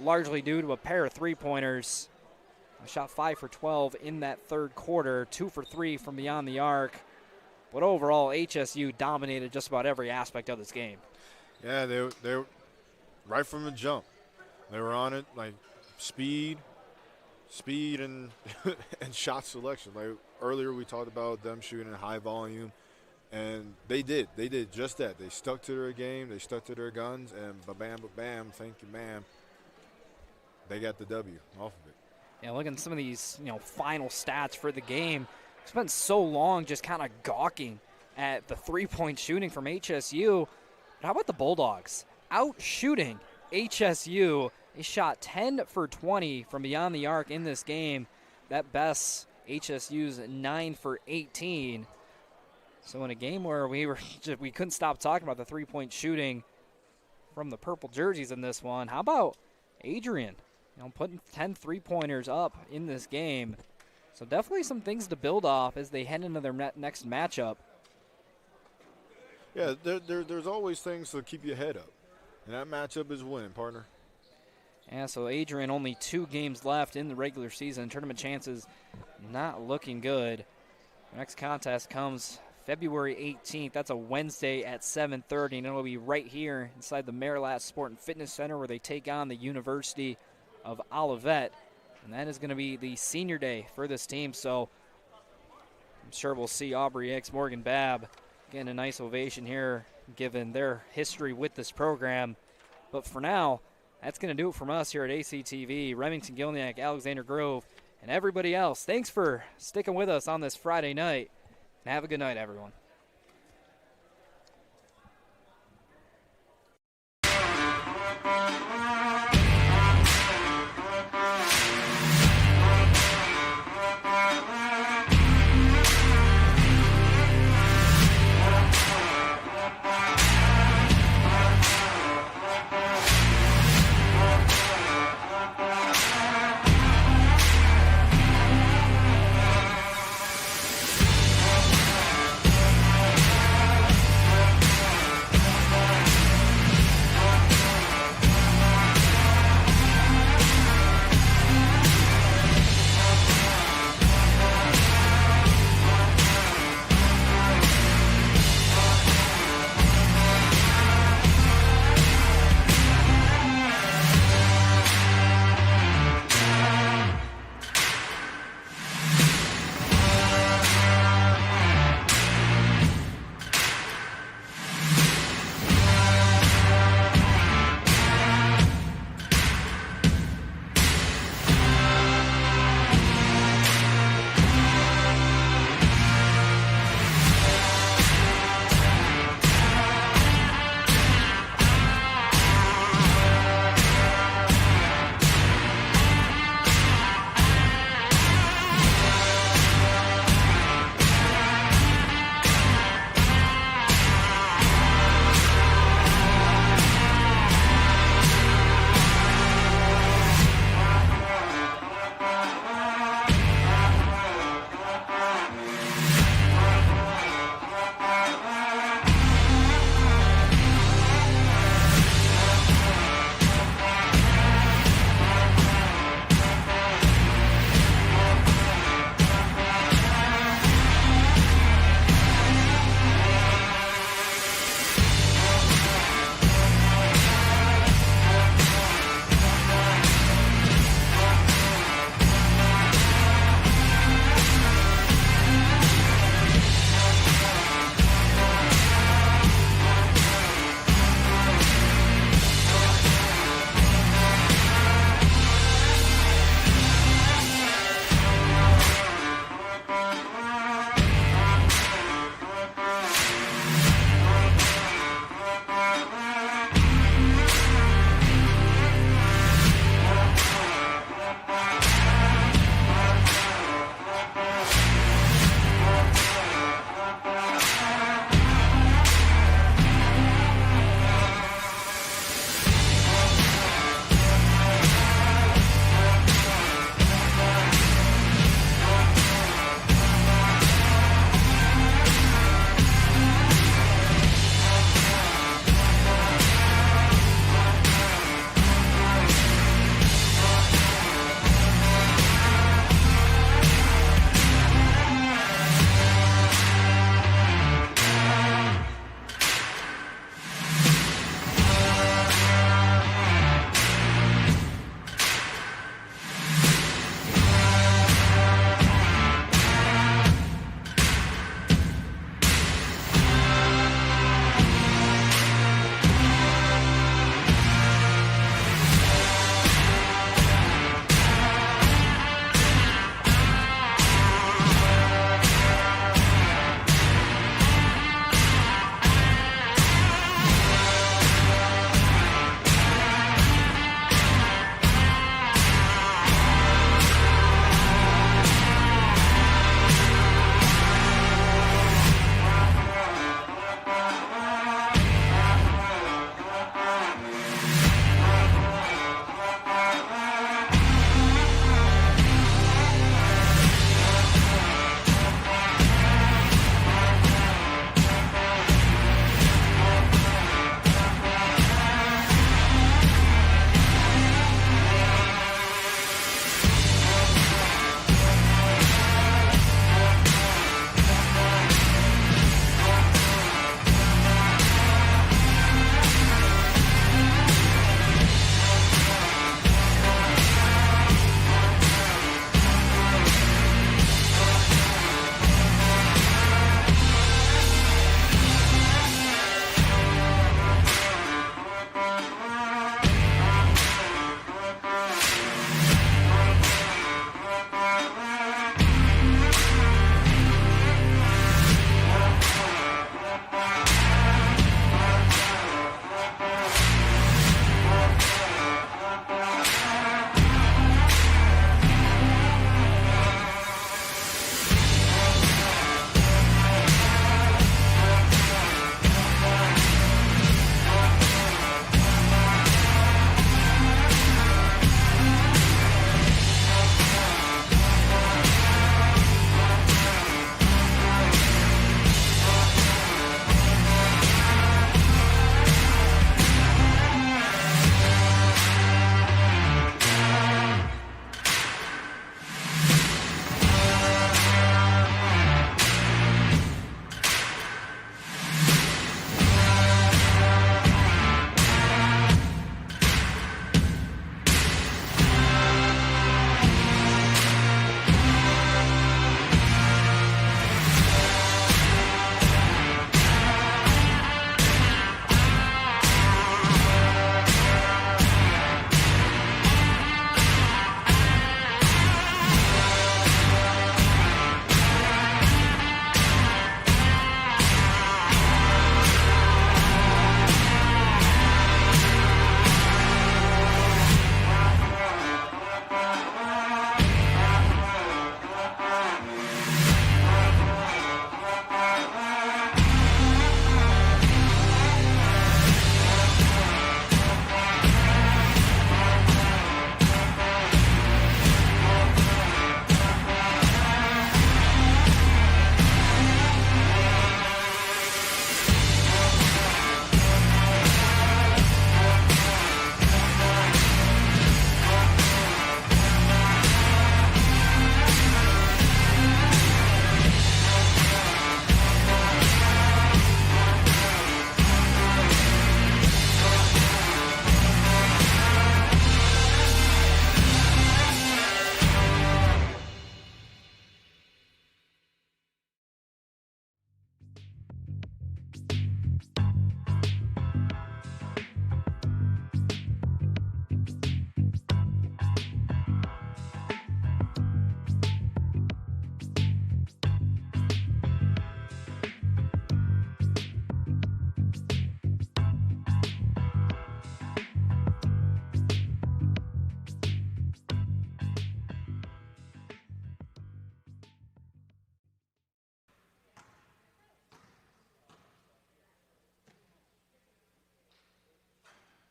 Largely due to a pair of three-pointers. I shot 5 for 12 in that third quarter, 2 for 3 from beyond the arc. But overall, HSU dominated just about every aspect of this game. Yeah, they right from the jump. They were on it, like speed and and shot selection. Like earlier we talked about them shooting high volume, and they did just that. They stuck to their game, they stuck to their guns, and ba-bam, thank you, ma'am. They got the W off of it. Yeah, look at some of these, final stats for the game. We spent so long just kind of gawking at the three-point shooting from HSU. But how about the Bulldogs? Out shooting HSU. They shot 10 for 20 from beyond the arc in this game. That bests HSU's 9 for 18. So in a game where we couldn't stop talking about the three-point shooting from the purple jerseys in this one, how about Adrian? Putting 10 three-pointers up in this game. So definitely some things to build off as they head into their next matchup. Yeah, there's always things to keep your head up. And that matchup is winning, partner. Yeah, so Adrian only 2 games left in the regular season. Tournament chances not looking good. The next contest comes February 18th. That's a Wednesday at 7:30, and it'll be right here inside the Marilat Sport and Fitness Center where they take on the University of Olivet. And that is going to be the senior day for this team. So I'm sure we'll see Aubrey Hicks, Morgan Babb getting a nice ovation here given their history with this program. But for now, that's going to do it from us here at ACTV. Remington Gilniak, Alexander Grove, and everybody else. Thanks for sticking with us on this Friday night. And have a good night, everyone.